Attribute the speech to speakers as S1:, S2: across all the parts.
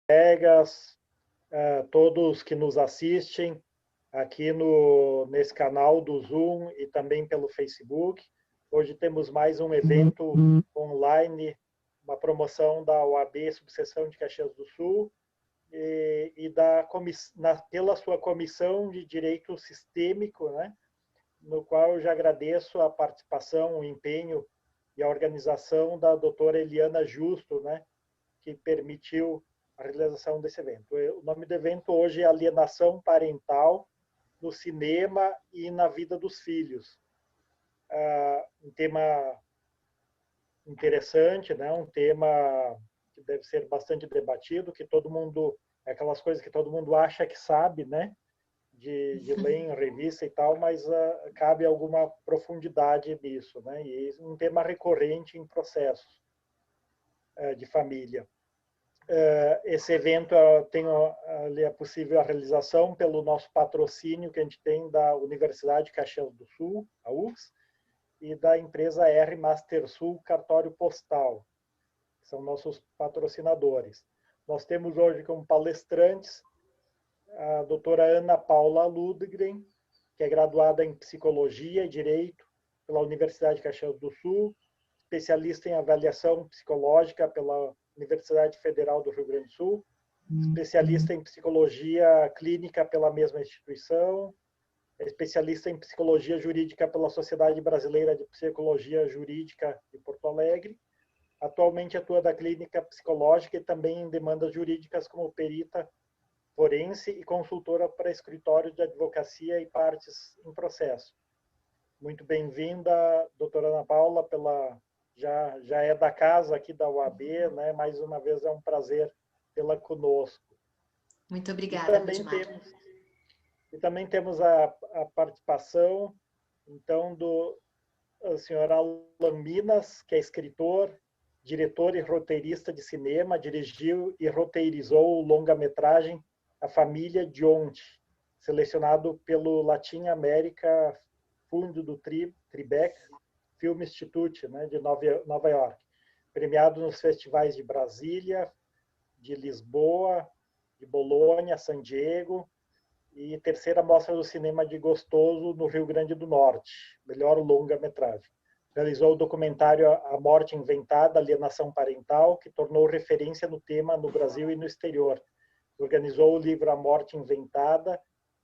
S1: colegas, todos que nos assistem aqui nesse canal do Zoom e também pelo Facebook. Hoje temos mais um evento online, uma promoção da OAB Subseção de Caxias do Sul e pela sua Comissão de Direito Sistêmico, né? No qual eu já agradeço a participação, o empenho e a organização da doutora Eliana Justo, né? Que permitiu a realização desse evento. O nome do evento hoje é Alienação Parental no Cinema e na Vida dos Filhos. Um tema interessante, né? Um tema que deve ser bastante debatido, que todo mundo, aquelas coisas que todo mundo acha que sabe, né? De ler em revista e tal, mas cabe alguma profundidade nisso, né? E um tema recorrente em processos de família. Esse evento é possível a realização pelo nosso patrocínio que a gente tem da Universidade de Caxias do Sul, a UFS, e da empresa R Master Sul Cartório Postal, que são nossos patrocinadores. Nós temos hoje como palestrantes a doutora Ana Paula Ludgren, que é graduada em Psicologia e Direito pela Universidade de Caxias do Sul, especialista em avaliação psicológica pela Universidade Federal do Rio Grande do Sul, especialista em Psicologia Clínica pela mesma instituição, especialista em Psicologia Jurídica pela Sociedade Brasileira de Psicologia Jurídica de Porto Alegre. Atualmente atua da clínica psicológica e também em demandas jurídicas como perita forense e consultora para escritórios de advocacia e partes em processo. Muito bem-vinda, doutora Ana Paula, já é da casa aqui da UAB, né? Mais uma vez é um prazer tê-la conosco.
S2: Muito obrigada,
S1: E também temos a participação, então, do senhor Alan Minas, que é escritor, diretor e roteirista de cinema, dirigiu e roteirizou o longa-metragem A Família de Onte, selecionado pelo Latin America Fundo do Tribeca Film Institute, né, de Nova York, premiado nos festivais de Brasília, de Lisboa, de Bolonha, San Diego, e terceira Mostra do Cinema de Gostoso, no Rio Grande do Norte, melhor longa-metragem. Realizou o documentário A Morte Inventada, Alienação Parental, que tornou referência no tema no Brasil e no exterior. Organizou o livro A Morte Inventada,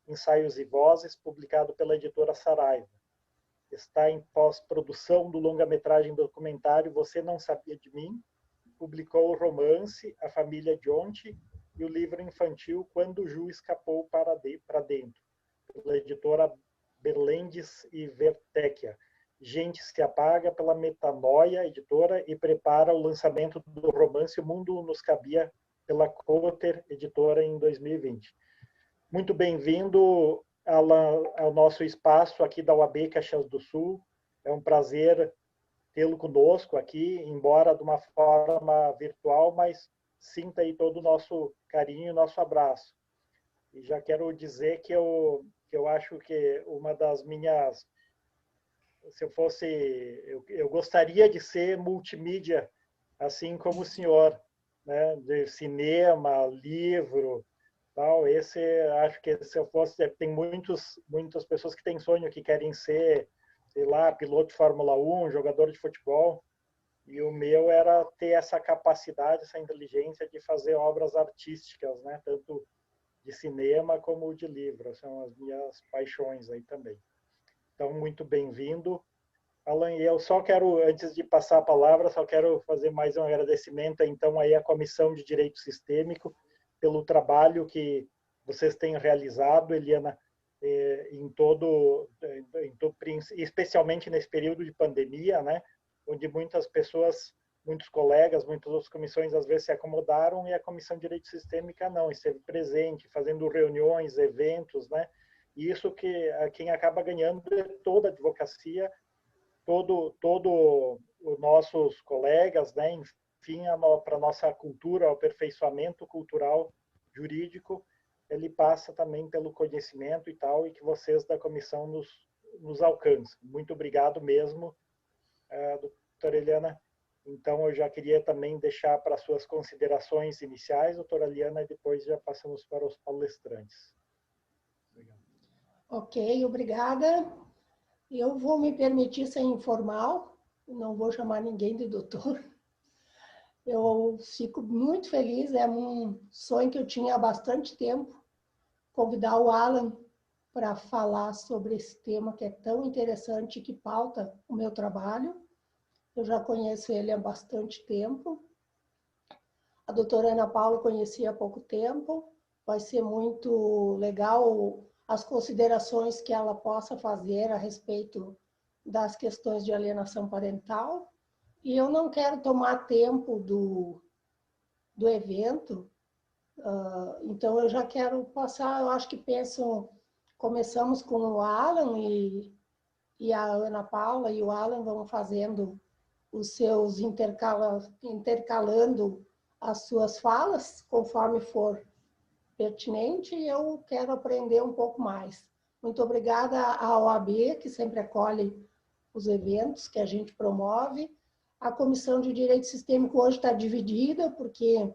S1: Ensaios e Vozes, publicado pela editora Saraiva. Está em pós-produção do longa-metragem documentário Você Não Sabia de Mim, publicou o romance A Família de Onte e o livro infantil Quando Ju Escapou para Dentro, pela editora Berlendes e Vertecchia. Gente se apaga pela Metanoia Editora e prepara o lançamento do romance O Mundo Nos Cabia pela Cotter Editora em 2020. Muito bem-vindo ao nosso espaço aqui da UAB Caxias do Sul. É um prazer tê-lo conosco aqui, embora de uma forma virtual, mas sinta aí todo o nosso carinho e nosso abraço. E já quero dizer que eu acho que uma das minhas... Se eu fosse... Eu gostaria de ser multimídia, assim como o senhor, né? De cinema, livro... Tal. Acho que se eu fosse, tem muitas pessoas que têm sonho, que querem ser, sei lá, piloto de Fórmula 1, jogador de futebol, e o meu era ter essa capacidade, essa inteligência de fazer obras artísticas, né? Tanto de cinema como de livro, são as minhas paixões aí também. Então, muito bem-vindo, Alan. E eu só quero, antes de passar a palavra, só quero fazer mais um agradecimento, então, aí à Comissão de Direito Sistêmico, pelo trabalho que vocês têm realizado, Eliana, especialmente nesse período de pandemia, né, onde muitas pessoas, muitos colegas, muitas outras comissões às vezes se acomodaram e a Comissão de Direito Sistêmica não, esteve presente, fazendo reuniões, eventos, né, e isso que quem acaba ganhando é toda a advocacia, todo os nossos colegas, né, enfim, para a nossa cultura, o aperfeiçoamento cultural jurídico, ele passa também pelo conhecimento e tal, e que vocês da comissão nos alcançam. Muito obrigado mesmo, doutora Eliana. Então, eu já queria também deixar para suas considerações iniciais, doutora Liana, e depois já passamos para os palestrantes. Obrigado.
S3: Ok, obrigada. Eu vou me permitir ser informal, não vou chamar ninguém de doutor. Eu fico muito feliz, é um sonho que eu tinha há bastante tempo, convidar o Alan para falar sobre esse tema que é tão interessante e que pauta o meu trabalho. Eu já conheço ele há bastante tempo. A doutora Ana Paula conheci há pouco tempo. Vai ser muito legal as considerações que ela possa fazer a respeito das questões de alienação parental. E eu não quero tomar tempo do evento, então eu já quero passar, eu acho que começamos com o Alan e a Ana Paula e o Alan vão fazendo os seus intercalando as suas falas, conforme for pertinente, e eu quero aprender um pouco mais. Muito obrigada à OAB, que sempre acolhe os eventos que a gente promove. A Comissão de Direito Sistêmico hoje está dividida, porque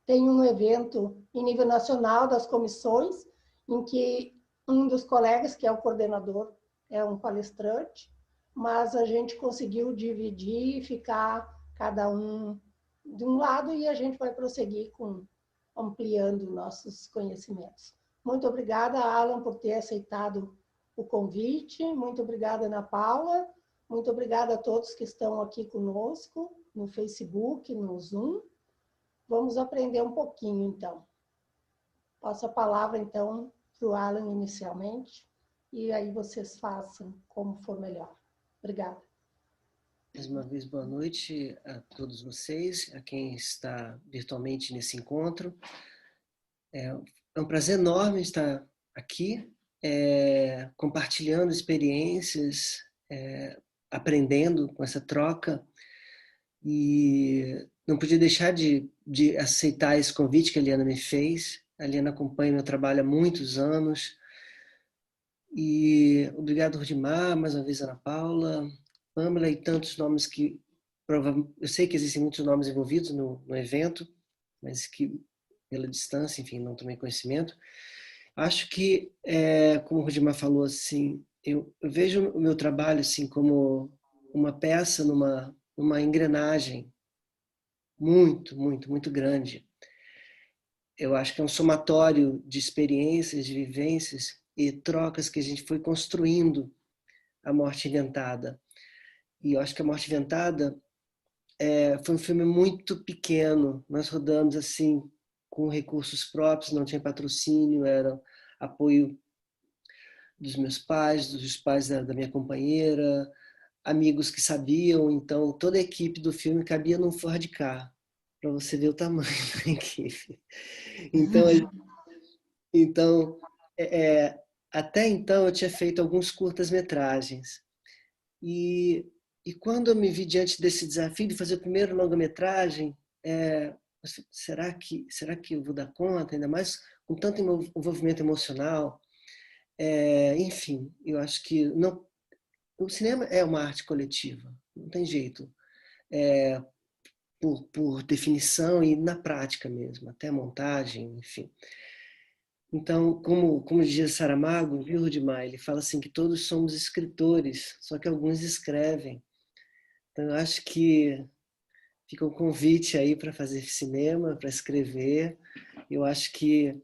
S3: tem um evento em nível nacional das comissões, em que um dos colegas, que é o coordenador, é um palestrante, mas a gente conseguiu dividir e ficar cada um de um lado e a gente vai prosseguir ampliando nossos conhecimentos. Muito obrigada, Alan, por ter aceitado o convite. Muito obrigada, Ana Paula. Muito obrigada a todos que estão aqui conosco, no Facebook, no Zoom. Vamos aprender um pouquinho, então. Passo a palavra, então, para o Alan inicialmente, e aí vocês façam como for melhor. Obrigada.
S4: Mais uma vez, boa noite a todos vocês, a quem está virtualmente nesse encontro. É um prazer enorme estar aqui, compartilhando experiências, aprendendo com essa troca. E não podia deixar de aceitar esse convite que a Liana me fez. A Liana acompanha meu trabalho há muitos anos. E obrigado, Rudimar, mais uma vez, Ana Paula, Pamela e tantos nomes que... Eu sei que existem muitos nomes envolvidos no evento, mas que, pela distância, enfim, não tomei conhecimento. Acho que, como o Rudimar falou, assim, eu vejo o meu trabalho assim, como uma peça numa engrenagem muito, muito, muito grande. Eu acho que é um somatório de experiências, de vivências e trocas que a gente foi construindo a Morte Inventada. E eu acho que a Morte Inventada foi um filme muito pequeno. Nós rodamos assim com recursos próprios, não tinha patrocínio, era apoio dos meus pais, dos pais da minha companheira, amigos que sabiam. Então toda a equipe do filme cabia num Ford Ka, para você ver o tamanho da equipe. Então até então eu tinha feito alguns curtas-metragens. E quando eu me vi diante desse desafio de fazer o primeiro longa-metragem, será que eu vou dar conta, ainda mais com tanto envolvimento emocional? Enfim, eu acho que não, o cinema é uma arte coletiva, não tem jeito, por definição e na prática mesmo, até a montagem, enfim. Então, como diz Saramago, viu, Rudimar, ele fala assim que todos somos escritores, só que alguns escrevem. Então, eu acho que fica um convite aí para fazer cinema, para escrever. Eu acho que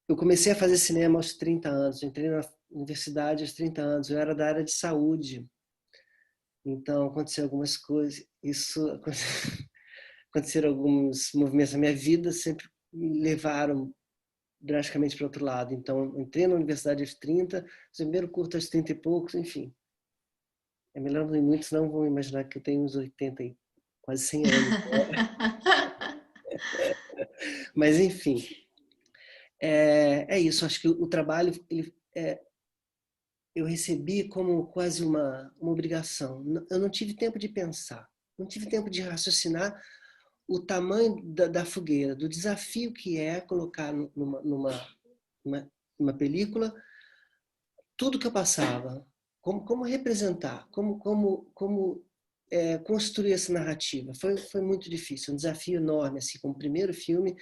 S4: eu comecei a fazer cinema aos 30 anos, eu entrei na universidade aos 30 anos, eu era da área de saúde. Então, aconteceram algumas coisas, aconteceram alguns movimentos na minha vida, sempre me levaram drasticamente para o outro lado. Então, entrei na universidade aos 30, primeiro curto aos 30 e poucos, enfim. Eu me lembro de muitos, não vão imaginar que eu tenho uns 80 e quase 100 anos. Mas, enfim, é isso. Acho que o trabalho eu recebi como quase uma obrigação. Eu não tive tempo de pensar, não tive tempo de raciocinar o tamanho da fogueira, do desafio que é colocar numa película tudo que eu passava, como representar, como construir essa narrativa. Foi muito difícil, um desafio enorme, assim, como primeiro filme,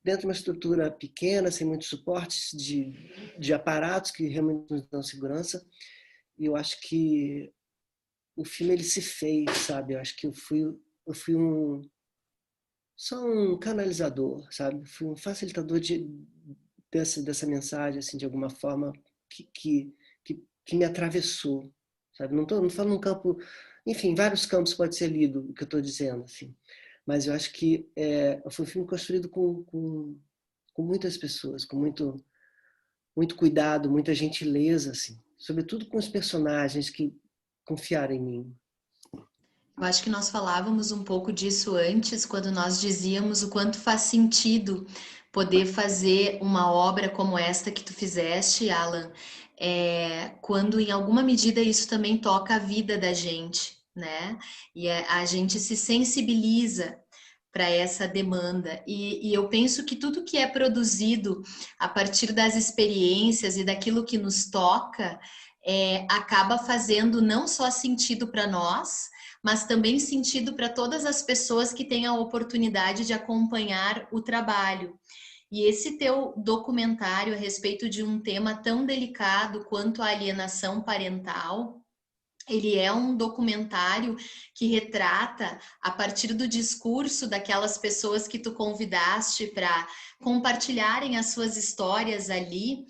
S4: dentro de uma estrutura pequena, sem muitos suportes de aparatos que realmente nos dão segurança. E eu acho que o filme ele se fez, sabe? Eu acho que eu fui só um canalizador, sabe? Fui um facilitador dessa mensagem, assim, de alguma forma que me atravessou, sabe? Não falo num campo, enfim, vários campos pode ser lido o que eu estou dizendo, assim. Mas eu acho que foi um filme construído com muitas pessoas, com muito cuidado, muita gentileza, assim. Sobretudo com os personagens que confiaram em mim.
S2: Eu acho que nós falávamos um pouco disso antes, quando nós dizíamos o quanto faz sentido poder fazer uma obra como esta que tu fizeste, Alan, quando em alguma medida isso também toca a vida da gente, né? E a gente se sensibiliza para essa demanda. E eu penso que tudo que é produzido a partir das experiências e daquilo que nos toca, acaba fazendo não só sentido para nós, mas também sentido para todas as pessoas que têm a oportunidade de acompanhar o trabalho. E esse teu documentário a respeito de um tema tão delicado quanto a alienação parental, ele é um documentário que retrata, a partir do discurso daquelas pessoas que tu convidaste para compartilharem as suas histórias ali.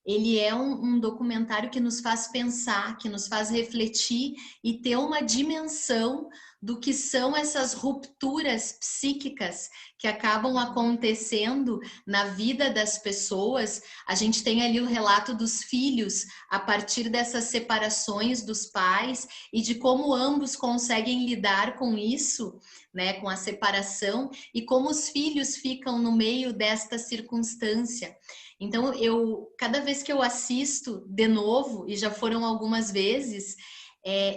S2: Ele é um documentário que nos faz pensar, que nos faz refletir e ter uma dimensão do que são essas rupturas psíquicas que acabam acontecendo na vida das pessoas. A gente tem ali o relato dos filhos a partir dessas separações dos pais e de como ambos conseguem lidar com isso, né, com a separação, e como os filhos ficam no meio desta circunstância. Então, cada vez que eu assisto de novo, e já foram algumas vezes,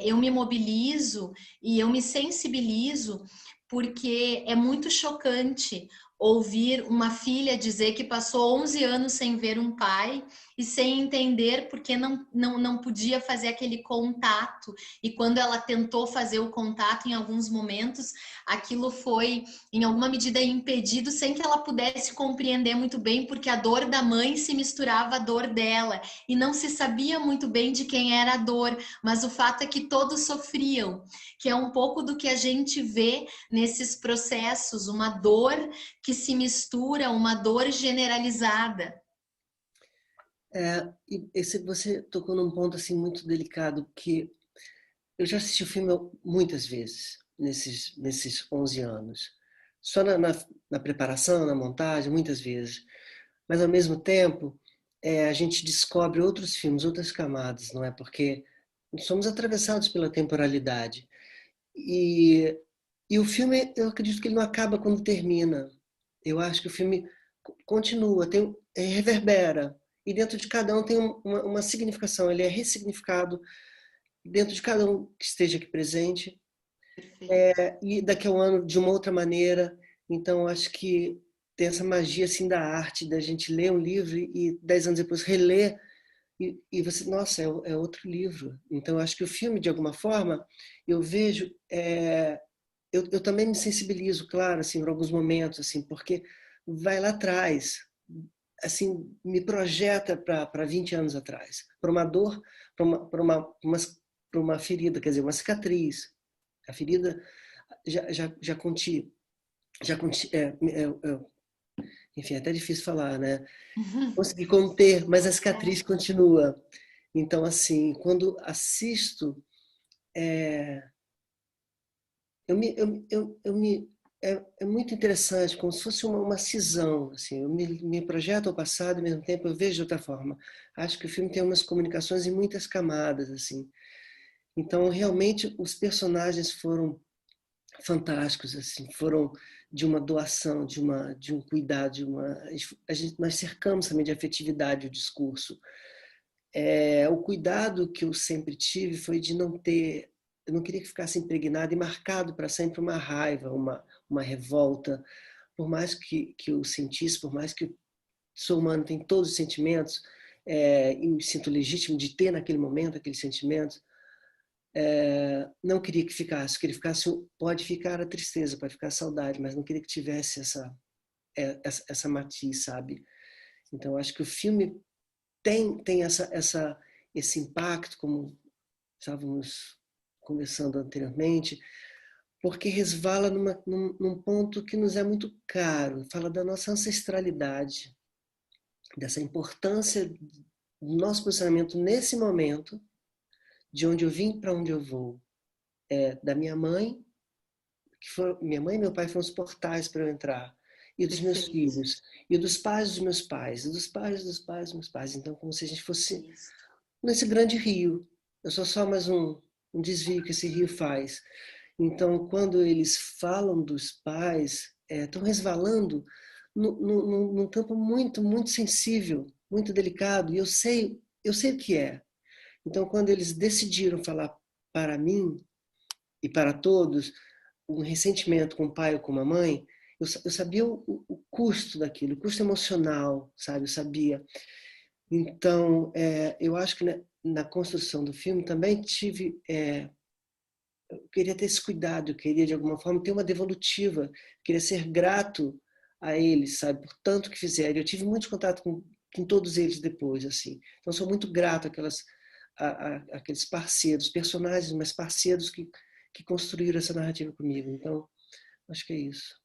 S2: eu me mobilizo e eu me sensibilizo, porque é muito chocante ouvir uma filha dizer que passou 11 anos sem ver um pai e sem entender porque não podia fazer aquele contato. E quando ela tentou fazer o contato em alguns momentos, aquilo foi, em alguma medida, impedido sem que ela pudesse compreender muito bem, porque a dor da mãe se misturava à dor dela e não se sabia muito bem de quem era a dor, mas o fato é que todos sofriam, que é um pouco do que a gente vê nesses processos, uma dor que se mistura, uma dor generalizada.
S4: Você tocou num ponto assim muito delicado, que eu já assisti o filme muitas vezes nesses 11 anos. Só na preparação, na montagem, muitas vezes. Mas, ao mesmo tempo, a gente descobre outros filmes, outras camadas, não é? Porque somos atravessados pela temporalidade. E o filme, eu acredito que ele não acaba quando termina. Eu acho que o filme continua, reverbera. E dentro de cada um tem uma significação, ele é ressignificado dentro de cada um que esteja aqui presente. E daqui a um ano de uma outra maneira. Então, acho que tem essa magia assim da arte, da gente ler um livro e 10 anos depois reler e você, nossa, é outro livro. Então, acho que o filme, de alguma forma, eu vejo, eu também me sensibilizo, claro, assim, por alguns momentos, assim, porque vai lá atrás, assim, me projeta para 20 anos atrás, para uma dor, para uma ferida, quer dizer, uma cicatriz. A ferida já conti, enfim, é até difícil falar, né? Consegui conter, mas a cicatriz continua. Então, assim, quando assisto, é muito interessante, como se fosse uma cisão. Assim, eu me projeto ao passado e, ao mesmo tempo, eu vejo de outra forma. Acho que o filme tem umas comunicações em muitas camadas, assim. Então, realmente, os personagens foram fantásticos, assim, foram de uma doação, de um cuidado, nós cercamos também de afetividade o discurso. O cuidado que eu sempre tive foi de não ter, eu não queria que ficasse impregnado e marcado para sempre uma raiva, uma revolta, por mais que eu sentisse, por mais que eu sou humano, tem todos os sentimentos, e me sinto legítimo de ter naquele momento aqueles sentimentos, não queria que ficasse. Queria que ficasse, pode ficar a tristeza, pode ficar a saudade, mas não queria que tivesse essa matiz, sabe? Então, acho que o filme tem esse impacto, como estávamos conversando anteriormente, porque resvala num ponto que nos é muito caro. Fala da nossa ancestralidade, dessa importância do nosso posicionamento nesse momento, de onde eu vim para onde eu vou. Da minha mãe, minha mãe e meu pai foram os portais para eu entrar, e dos meus filhos, e dos pais dos meus pais, e dos pais dos pais dos meus pais. Então, como se a gente fosse nesse grande rio. Eu sou só mais um desvio que esse rio faz. Então, quando eles falam dos pais, estão resvalando num campo muito, muito sensível, muito delicado, e eu sei o que é. Então, quando eles decidiram falar para mim e para todos um ressentimento com o pai ou com a mãe, eu sabia o custo daquilo, o custo emocional, sabe? Eu sabia. Então, eu acho que na construção do filme também eu queria ter esse cuidado, eu queria de alguma forma ter uma devolutiva, eu queria ser grato a eles, sabe, por tanto que fizeram. Eu tive muito contato com todos eles depois, assim. Então sou muito grato àqueles parceiros, personagens, mas parceiros que construíram essa narrativa comigo. Então, acho que é isso.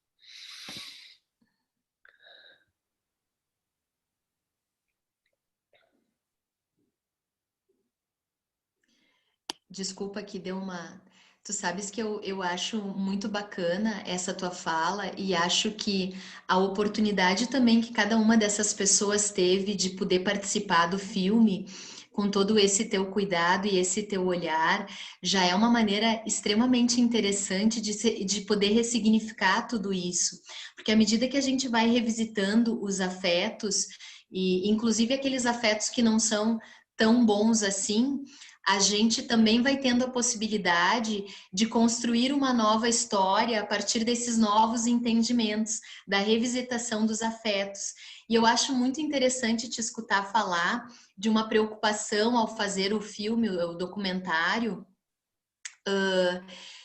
S2: Desculpa que deu uma. Tu sabes que eu acho muito bacana essa tua fala e acho que a oportunidade também que cada uma dessas pessoas teve de poder participar do filme com todo esse teu cuidado e esse teu olhar já é uma maneira extremamente interessante de poder ressignificar tudo isso. Porque à medida que a gente vai revisitando os afetos, e inclusive aqueles afetos que não são tão bons assim, a gente também vai tendo a possibilidade de construir uma nova história a partir desses novos entendimentos, da revisitação dos afetos. E eu acho muito interessante te escutar falar de uma preocupação ao fazer o filme, o documentário,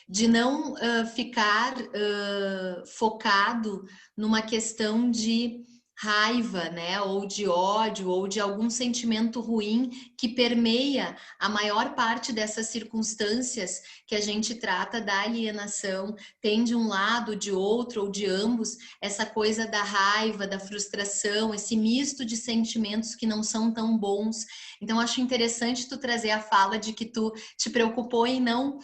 S2: de não ficar focado numa questão de raiva, né, ou de ódio, ou de algum sentimento ruim que permeia a maior parte dessas circunstâncias que a gente trata da alienação, tem de um lado, de outro, ou de ambos, essa coisa da raiva, da frustração, esse misto de sentimentos que não são tão bons. Então, acho interessante tu trazer a fala de que tu te preocupou em não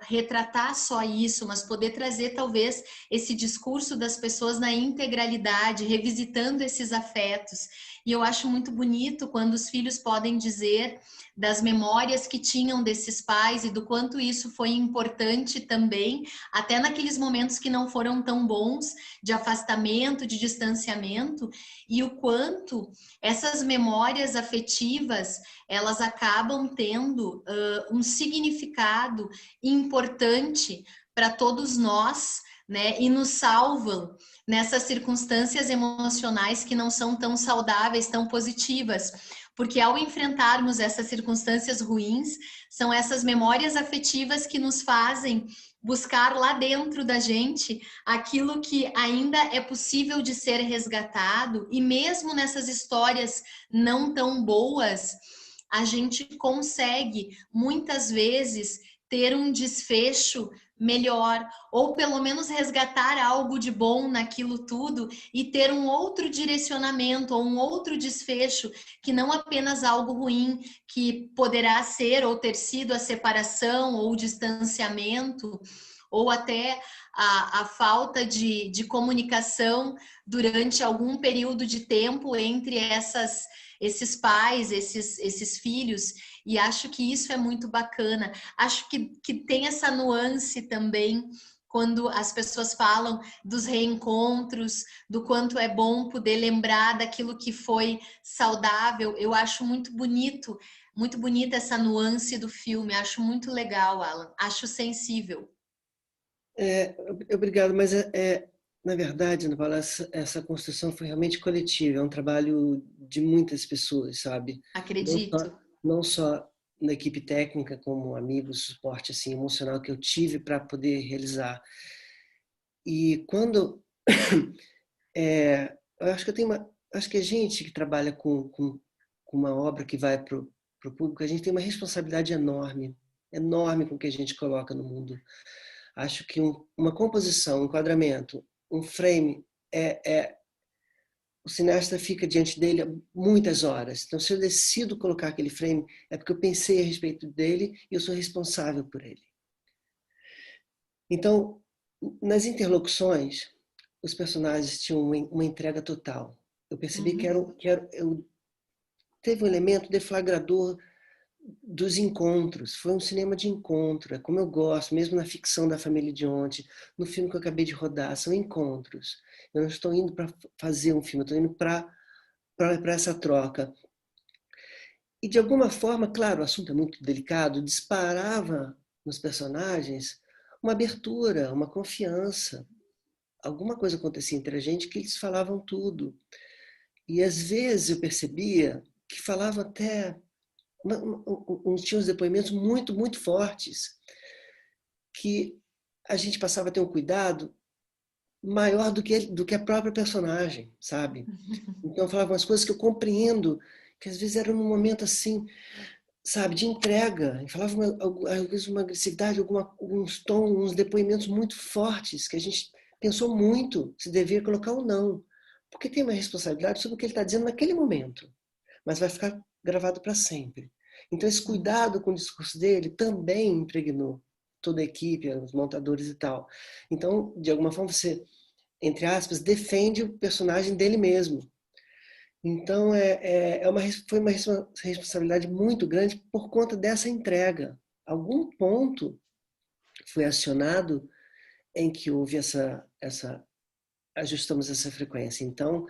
S2: retratar só isso, mas poder trazer talvez esse discurso das pessoas na integralidade, revisitando esses afetos. E eu acho muito bonito quando os filhos podem dizer das memórias que tinham desses pais e do quanto isso foi importante também, até naqueles momentos que não foram tão bons, de afastamento, de distanciamento, e o quanto essas memórias afetivas, elas acabam tendo um significado importante para todos nós, né? E nos salvam nessas circunstâncias emocionais que não são tão saudáveis, tão positivas. Porque ao enfrentarmos essas circunstâncias ruins, são essas memórias afetivas que nos fazem buscar lá dentro da gente aquilo que ainda é possível de ser resgatado, e mesmo nessas histórias não tão boas, a gente consegue muitas vezes ter um desfecho melhor, ou pelo menos resgatar algo de bom naquilo tudo e ter um outro direcionamento ou um outro desfecho, que não apenas algo ruim, que poderá ser ou ter sido a separação ou o distanciamento, ou até a falta de comunicação durante algum período de tempo entre esses pais, esses filhos, e acho que isso é muito bacana. Acho que tem essa nuance também, quando as pessoas falam dos reencontros, do quanto é bom poder lembrar daquilo que foi saudável. Eu acho muito bonita essa nuance do filme, acho muito legal, Alan, acho sensível.
S4: Obrigado, mas na verdade, Ana Paula, essa construção foi realmente coletiva, é um trabalho de muitas pessoas, sabe?
S2: Acredito.
S4: Não só na equipe técnica, como amigo, suporte assim, emocional que eu tive para poder realizar. E quando... eu acho que acho que a gente que trabalha com uma obra que vai para o público, a gente tem uma responsabilidade enorme, enorme com o que a gente coloca no mundo. Acho que uma composição, um enquadramento, um frame, o cineasta fica diante dele muitas horas. Então, se eu decido colocar aquele frame, é porque eu pensei a respeito dele e eu sou responsável por ele. Então, nas interlocuções, os personagens tinham uma entrega total. Eu percebi que teve um elemento deflagrador dos encontros. Foi um cinema de encontro, é como eu gosto, mesmo na ficção da Família de Ontem, no filme que eu acabei de rodar, são encontros. Eu não estou indo para fazer um filme, eu estou indo para essa troca. E de alguma forma, claro, o assunto é muito delicado, disparava nos personagens uma abertura, uma confiança. Alguma coisa acontecia entre a gente que eles falavam tudo. E às vezes eu percebia que falavam até... tinha uns depoimentos muito, muito fortes, que a gente passava a ter um cuidado maior do que a própria personagem, sabe? Então eu falava umas coisas que eu compreendo, que às vezes eram num momento assim, sabe, de entrega. Eu falava às vezes uma agressividade, alguns tons, uns depoimentos muito fortes, que a gente pensou muito se devia colocar ou não. Porque tem uma responsabilidade sobre o que ele está dizendo naquele momento, mas vai ficar gravado para sempre. Então, esse cuidado com o discurso dele também impregnou toda a equipe, os montadores e tal. Então, de alguma forma, você, entre aspas, defende o personagem dele mesmo. Então, foi uma responsabilidade muito grande por conta dessa entrega. Algum ponto foi acionado em que houve ajustamos essa frequência. Então,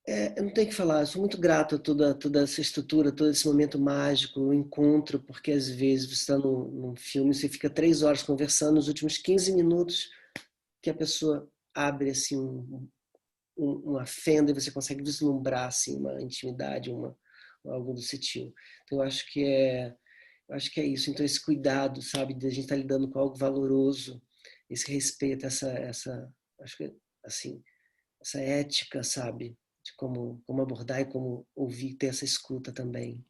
S4: eu não tenho o que falar, eu sou muito grato a toda essa estrutura, todo esse momento mágico, o encontro, porque às vezes você está num filme, você fica 3 horas conversando, nos últimos 15 minutos que a pessoa abre assim, uma fenda e você consegue vislumbrar assim, uma intimidade, algo do sutil. Então eu acho que é isso. Então esse cuidado, sabe, de a gente estar lidando com algo valoroso, esse respeito, acho que assim, essa ética, sabe, de como abordar e como ouvir, ter essa escuta também.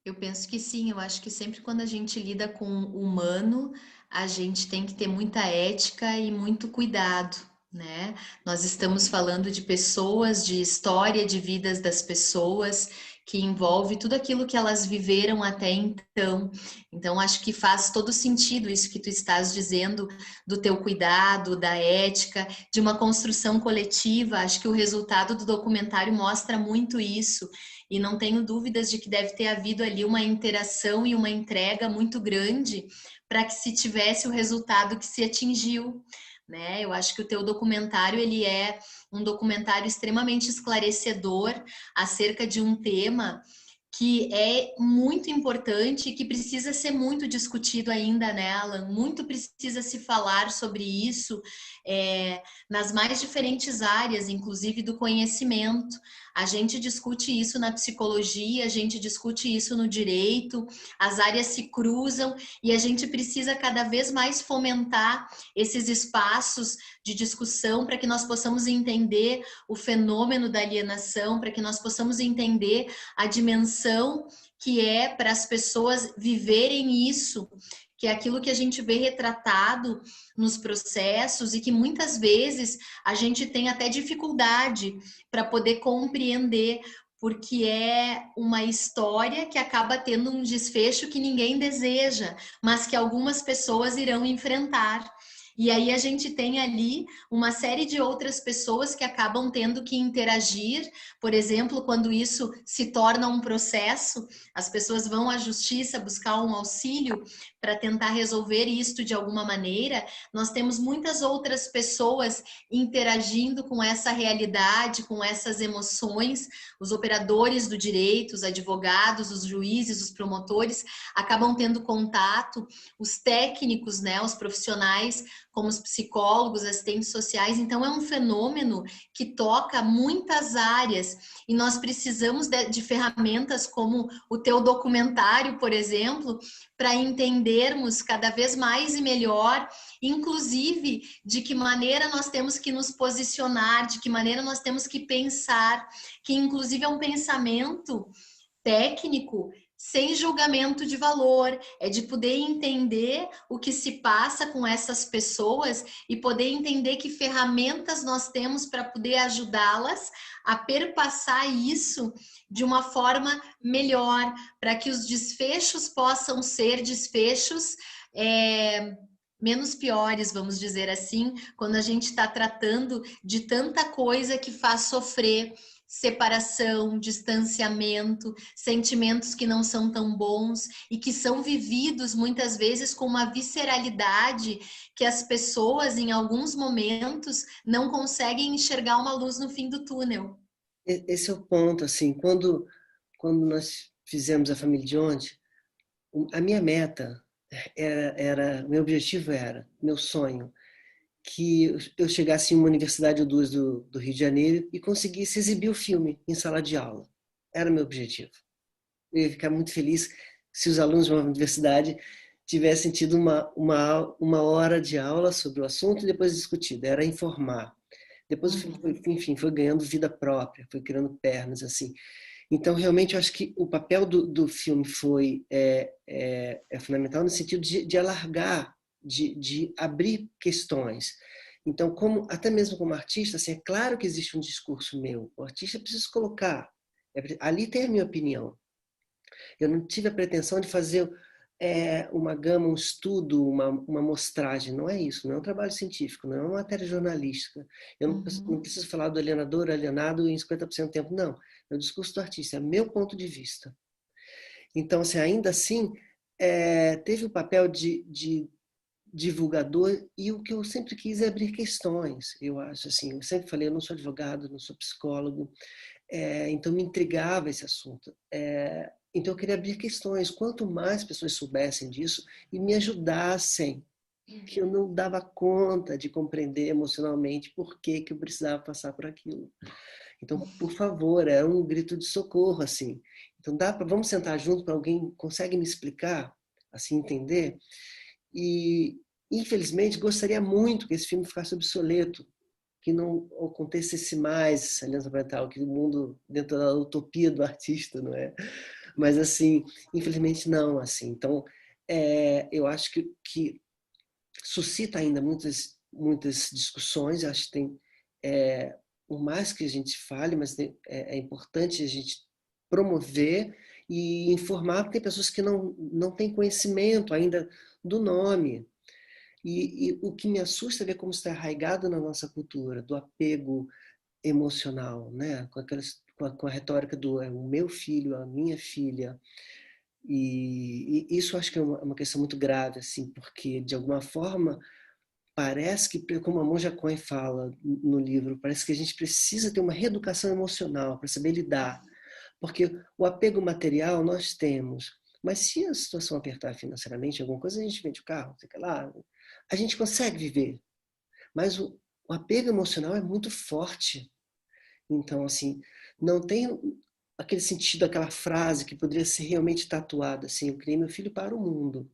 S2: Eu penso que sim, eu acho que sempre quando a gente lida com o humano, a gente tem que ter muita ética e muito cuidado, né? Nós estamos falando de pessoas, de história de vidas das pessoas, que envolve tudo aquilo que elas viveram até então. Então, acho que faz todo sentido isso que tu estás dizendo, do teu cuidado, da ética, de uma construção coletiva. Acho que o resultado do documentário mostra muito isso. E não tenho dúvidas de que deve ter havido ali uma interação e uma entrega muito grande para que se tivesse o resultado que se atingiu, né? Eu acho que o teu documentário, ele é um documentário extremamente esclarecedor acerca de um tema que é muito importante e que precisa ser muito discutido ainda, né, Alan? Muito precisa se falar sobre isso nas mais diferentes áreas, inclusive do conhecimento. A gente discute isso na psicologia, a gente discute isso no direito, as áreas se cruzam e a gente precisa cada vez mais fomentar esses espaços de discussão para que nós possamos entender o fenômeno da alienação, para que nós possamos entender a dimensão que é para as pessoas viverem isso, que é aquilo que a gente vê retratado nos processos e que muitas vezes a gente tem até dificuldade para poder compreender, porque é uma história que acaba tendo um desfecho que ninguém deseja, mas que algumas pessoas irão enfrentar. E aí a gente tem ali uma série de outras pessoas que acabam tendo que interagir. Por exemplo, quando isso se torna um processo, as pessoas vão à justiça buscar um auxílio para tentar resolver isto de alguma maneira. Nós temos muitas outras pessoas interagindo com essa realidade, com essas emoções. Os operadores do direito, os advogados, os juízes, os promotores acabam tendo contato, os técnicos, né, os profissionais como os psicólogos, assistentes sociais. Então, é um fenômeno que toca muitas áreas e nós precisamos de ferramentas como o teu documentário, por exemplo, para entendermos cada vez mais e melhor, inclusive, de que maneira nós temos que nos posicionar, de que maneira nós temos que pensar, que inclusive é um pensamento técnico sem julgamento de valor, é de poder entender o que se passa com essas pessoas e poder entender que ferramentas nós temos para poder ajudá-las a perpassar isso de uma forma melhor, para que os desfechos possam ser desfechos menos piores, vamos dizer assim, quando a gente está tratando de tanta coisa que faz sofrer, separação, distanciamento, sentimentos que não são tão bons e que são vividos muitas vezes com uma visceralidade que as pessoas, em alguns momentos, não conseguem enxergar uma luz no fim do túnel.
S4: Esse é o ponto, assim, quando nós fizemos a família de ontem, a minha meta meu objetivo era, meu sonho, que eu chegasse em uma universidade ou duas do Rio de Janeiro e conseguisse exibir o filme em sala de aula. Era o meu objetivo. Eu ia ficar muito feliz se os alunos de uma universidade tivessem tido uma hora de aula sobre o assunto e depois discutido. Era informar. Depois, enfim, foi ganhando vida própria, foi criando pernas, assim. Então, realmente, eu acho que o papel do filme é fundamental no sentido de alargar, de abrir questões. Então, até mesmo como artista, assim, é claro que existe um discurso meu. O artista precisa colocar. Ali tem a minha opinião. Eu não tive a pretensão de fazer uma gama, um estudo, uma amostragem. Não é isso, não é um trabalho científico, não é uma matéria jornalística. Eu não preciso falar do alienador, alienado em 50% do tempo, não. É o discurso do artista, é meu ponto de vista. Então, assim, ainda assim, teve o papel de divulgador e o que eu sempre quis é abrir questões, eu acho. Assim, eu sempre falei, eu não sou advogado, não sou psicólogo, então me intrigava esse assunto. Então eu queria abrir questões, quanto mais pessoas soubessem disso e me ajudassem, que eu não dava conta de compreender emocionalmente por que eu precisava passar por aquilo. Então, por favor, é um grito de socorro, assim. Então vamos sentar junto para alguém consegue me explicar, assim, entender. E, infelizmente, gostaria muito que esse filme ficasse obsoleto, que não acontecesse mais essa aliança parental, que o mundo, dentro da utopia do artista, não é? Mas, assim, infelizmente não, assim. Então, eu acho que suscita ainda muitas discussões, acho que tem, por mais que a gente fale, mas é importante a gente promover e informar, porque tem pessoas que não têm conhecimento ainda do nome. E o que me assusta é ver como está arraigado na nossa cultura, do apego emocional, né? Com a retórica do o meu filho, a minha filha. E isso acho que é uma questão muito grave, assim, porque, de alguma forma, parece que, como a Monja Coen fala no livro, parece que a gente precisa ter uma reeducação emocional para saber lidar. Porque o apego material nós temos, mas se a situação apertar financeiramente, alguma coisa, a gente vende o carro, sei lá, a gente consegue viver. Mas o apego emocional é muito forte. Então, assim, não tem aquele sentido, aquela frase que poderia ser realmente tatuada, assim, eu criei meu filho para o mundo.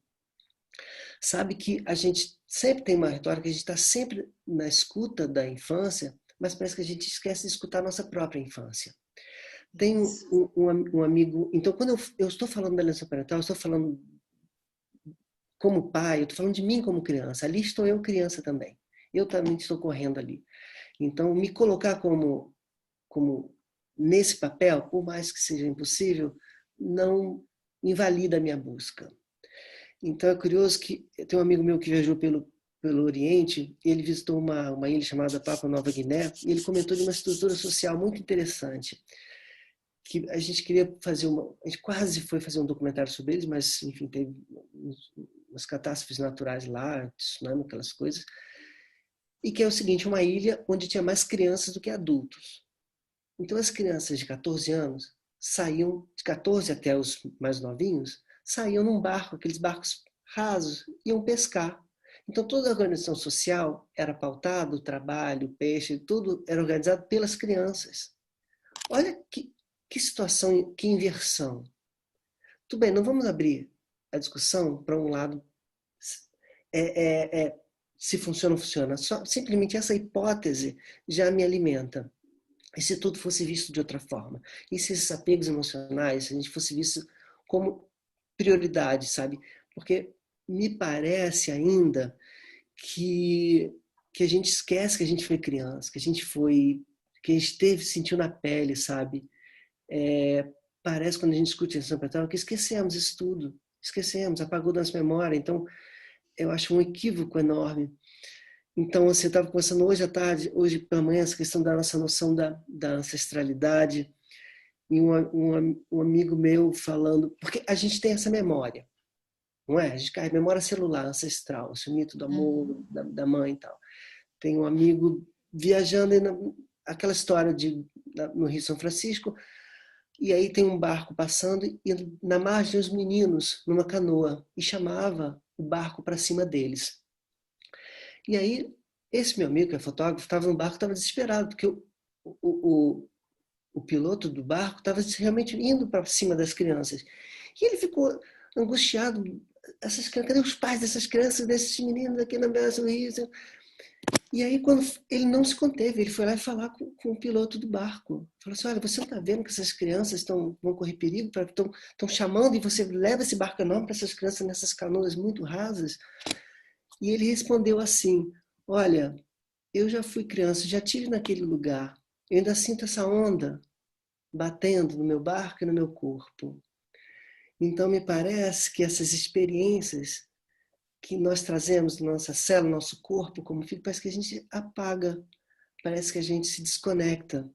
S4: Sabe que a gente sempre tem uma retórica, a gente está sempre na escuta da infância, mas parece que a gente esquece de escutar a nossa própria infância. Tem um amigo... Então, quando eu estou falando da aliança parental, eu estou falando como pai, eu estou falando de mim como criança. Ali estou eu criança também. Eu também estou correndo ali. Então, me colocar como nesse papel, por mais que seja impossível, não invalida a minha busca. Então, é curioso que tem um amigo meu que viajou pelo Oriente, ele visitou uma ilha chamada Papua Nova Guiné, e ele comentou de uma estrutura social muito interessante, que a gente queria fazer a gente quase foi fazer um documentário sobre eles, mas, enfim, teve umas catástrofes naturais lá, tsunami, aquelas coisas, e que é o seguinte, uma ilha onde tinha mais crianças do que adultos. Então, as crianças de 14 anos saíam, de 14 até os mais novinhos, saíam num barco, aqueles barcos rasos, iam pescar. Então, toda a organização social era pautada, o trabalho, o peixe, tudo era organizado pelas crianças. Olha que situação, que inversão. Tudo bem, não vamos abrir a discussão para um lado se funciona ou não funciona. Só, simplesmente essa hipótese já me alimenta. E se tudo fosse visto de outra forma? E se esses apegos emocionais, se a gente fosse visto como prioridade, sabe? Porque me parece ainda que a gente esquece que a gente foi criança, que a gente teve, sentiu na pele, sabe? Parece quando a gente discute em São Paulo que esquecemos isso tudo, esquecemos, apagou da nossa memória. Então, eu acho um equívoco enorme. Então, você estava conversando hoje à tarde, hoje pela manhã, essa questão da nossa noção da ancestralidade, e um amigo meu falando, porque a gente tem essa memória, não é? A gente carrega memória celular, ancestral, esse mito do amor, da mãe e tal. Tem um amigo viajando, aquela história no Rio São Francisco, e aí tem um barco passando, e na margem os meninos, numa canoa, e chamava o barco para cima deles. E aí, esse meu amigo, que é fotógrafo, estava no barco, estava desesperado, porque o piloto do barco estava realmente indo para cima das crianças. E ele ficou angustiado. Essas crianças, cadê os pais dessas crianças, desses meninos aqui na beira do rio? E aí, quando ele não se conteve, ele foi lá falar com o piloto do barco. Falou assim, olha, você não está vendo que essas crianças vão correr perigo? Estão chamando e você leva esse barco enorme para essas crianças nessas canoas muito rasas? E ele respondeu assim, olha, eu já fui criança, já estive naquele lugar. Eu ainda sinto essa onda batendo no meu barco e no meu corpo. Então, me parece que essas experiências que nós trazemos na nossa célula, no nosso corpo, como filho, parece que a gente apaga, parece que a gente se desconecta.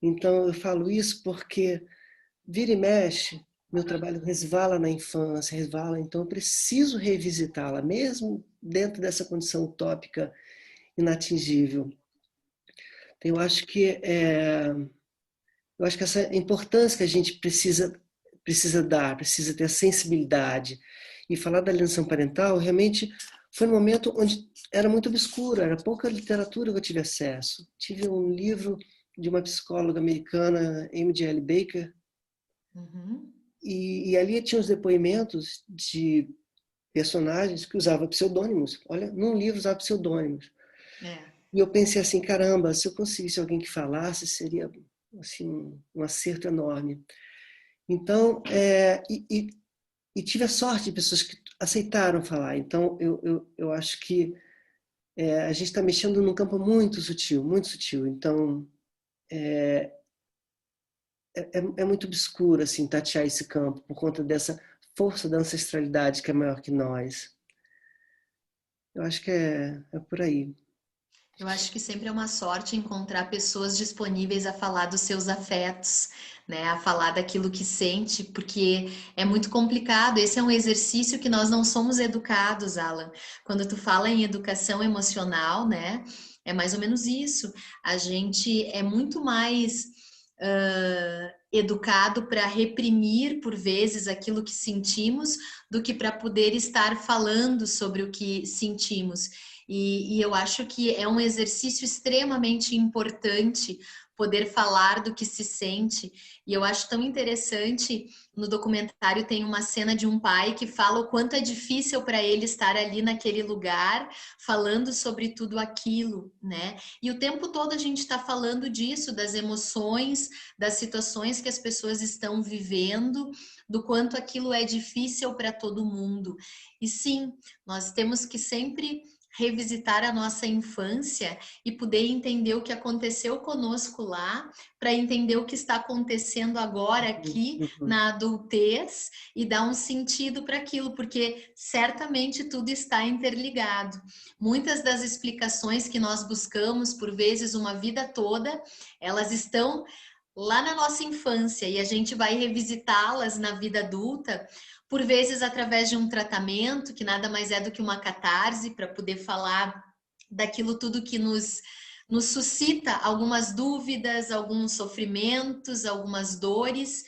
S4: Então, eu falo isso porque vira e mexe, meu trabalho resvala na infância, resvala, então eu preciso revisitá-la, mesmo dentro dessa condição utópica, inatingível. Então, eu acho que essa importância que a gente precisa dar, precisa ter a sensibilidade. E falar da alienação parental realmente foi um momento onde era muito obscuro, era pouca literatura que eu tive acesso. Tive um livro de uma psicóloga americana, M.J.L. Baker, e ali tinha os depoimentos de personagens que usavam pseudônimos. Olha, num livro usava pseudônimos. E eu pensei assim, caramba, se eu conseguisse alguém que falasse, seria assim, um acerto enorme. Então, e tive a sorte de pessoas que aceitaram falar. Então, eu acho que a gente está mexendo num campo muito sutil, muito sutil. Então, é muito obscuro assim, tatear esse campo por conta dessa força da ancestralidade que é maior que nós. Eu acho que é por aí.
S2: Eu acho que sempre é uma sorte encontrar pessoas disponíveis a falar dos seus afetos, né? A falar daquilo que sente, porque é muito complicado. Esse é um exercício que nós não somos educados, Alan. Quando tu fala em educação emocional, né? É mais ou menos isso. A gente é muito mais educado para reprimir, por vezes, aquilo que sentimos, do que para poder estar falando sobre o que sentimos. E eu acho que é um exercício extremamente importante poder falar do que se sente. E eu acho tão interessante, no documentário tem uma cena de um pai que fala o quanto é difícil para ele estar ali naquele lugar, falando sobre tudo aquilo, né? E o tempo todo a gente está falando disso, das emoções, das situações que as pessoas estão vivendo, do quanto aquilo é difícil para todo mundo. E sim, nós temos que sempre revisitar a nossa infância e poder entender o que aconteceu conosco lá, para entender o que está acontecendo agora aqui na adultez e dar um sentido para aquilo, porque certamente tudo está interligado. Muitas das explicações que nós buscamos, por vezes uma vida toda, elas estão lá na nossa infância e a gente vai revisitá-las na vida adulta, por vezes através de um tratamento, que nada mais é do que uma catarse, para poder falar daquilo tudo que nos suscita algumas dúvidas, alguns sofrimentos, algumas dores.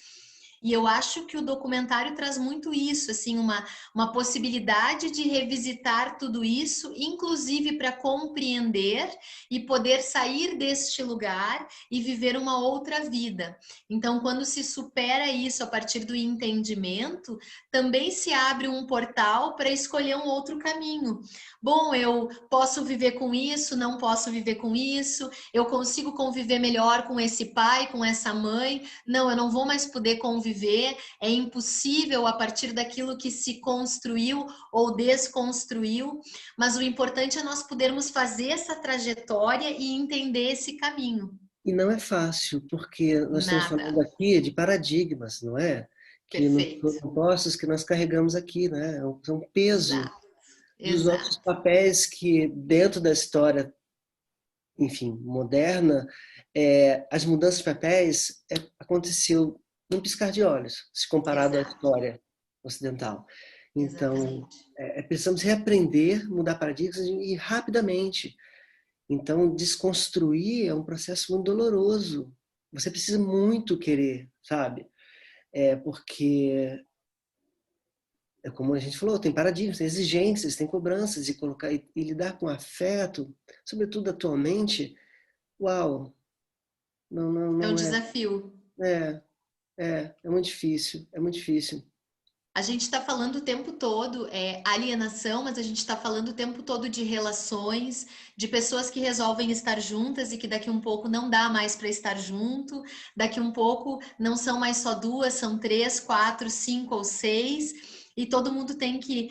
S2: E eu acho que o documentário traz muito isso, assim, uma possibilidade de revisitar tudo isso, inclusive para compreender e poder sair deste lugar e viver uma outra vida. Então, quando se supera isso a partir do entendimento, também se abre um portal para escolher um outro caminho. Bom, eu posso viver com isso, não posso viver com isso, eu consigo conviver melhor com esse pai, com essa mãe, não, eu não vou mais poder conviver, é impossível a partir daquilo que se construiu ou desconstruiu, mas o importante é nós podermos fazer essa trajetória e entender esse caminho.
S4: E não é fácil, porque nós estamos falando
S2: Nada.
S4: aqui de paradigmas, não é? Que nos
S2: Perfeito.
S4: foram postos, que nós carregamos aqui, né? É um peso
S2: Exato.
S4: dos nossos
S2: Exato.
S4: papéis que, dentro da história, enfim, moderna, as mudanças de papéis aconteceu num piscar de olhos, se comparado à
S2: Exato.
S4: história ocidental. Então,
S2: Exatamente.
S4: precisamos reaprender, mudar paradigmas e rapidamente. Então, desconstruir é um processo muito doloroso. Você precisa muito querer, sabe? Porque, como a gente falou, tem paradigmas, tem exigências, tem cobranças, e colocar e lidar com afeto, sobretudo atualmente, uau,
S2: É um
S4: não é.
S2: desafio.
S4: É muito difícil, é muito difícil.
S2: A gente está falando o tempo todo alienação, mas a gente está falando o tempo todo de relações, de pessoas que resolvem estar juntas e que daqui um pouco não dá mais para estar junto, daqui um pouco não são mais só duas, são 3, 4, 5 ou 6, e todo mundo tem que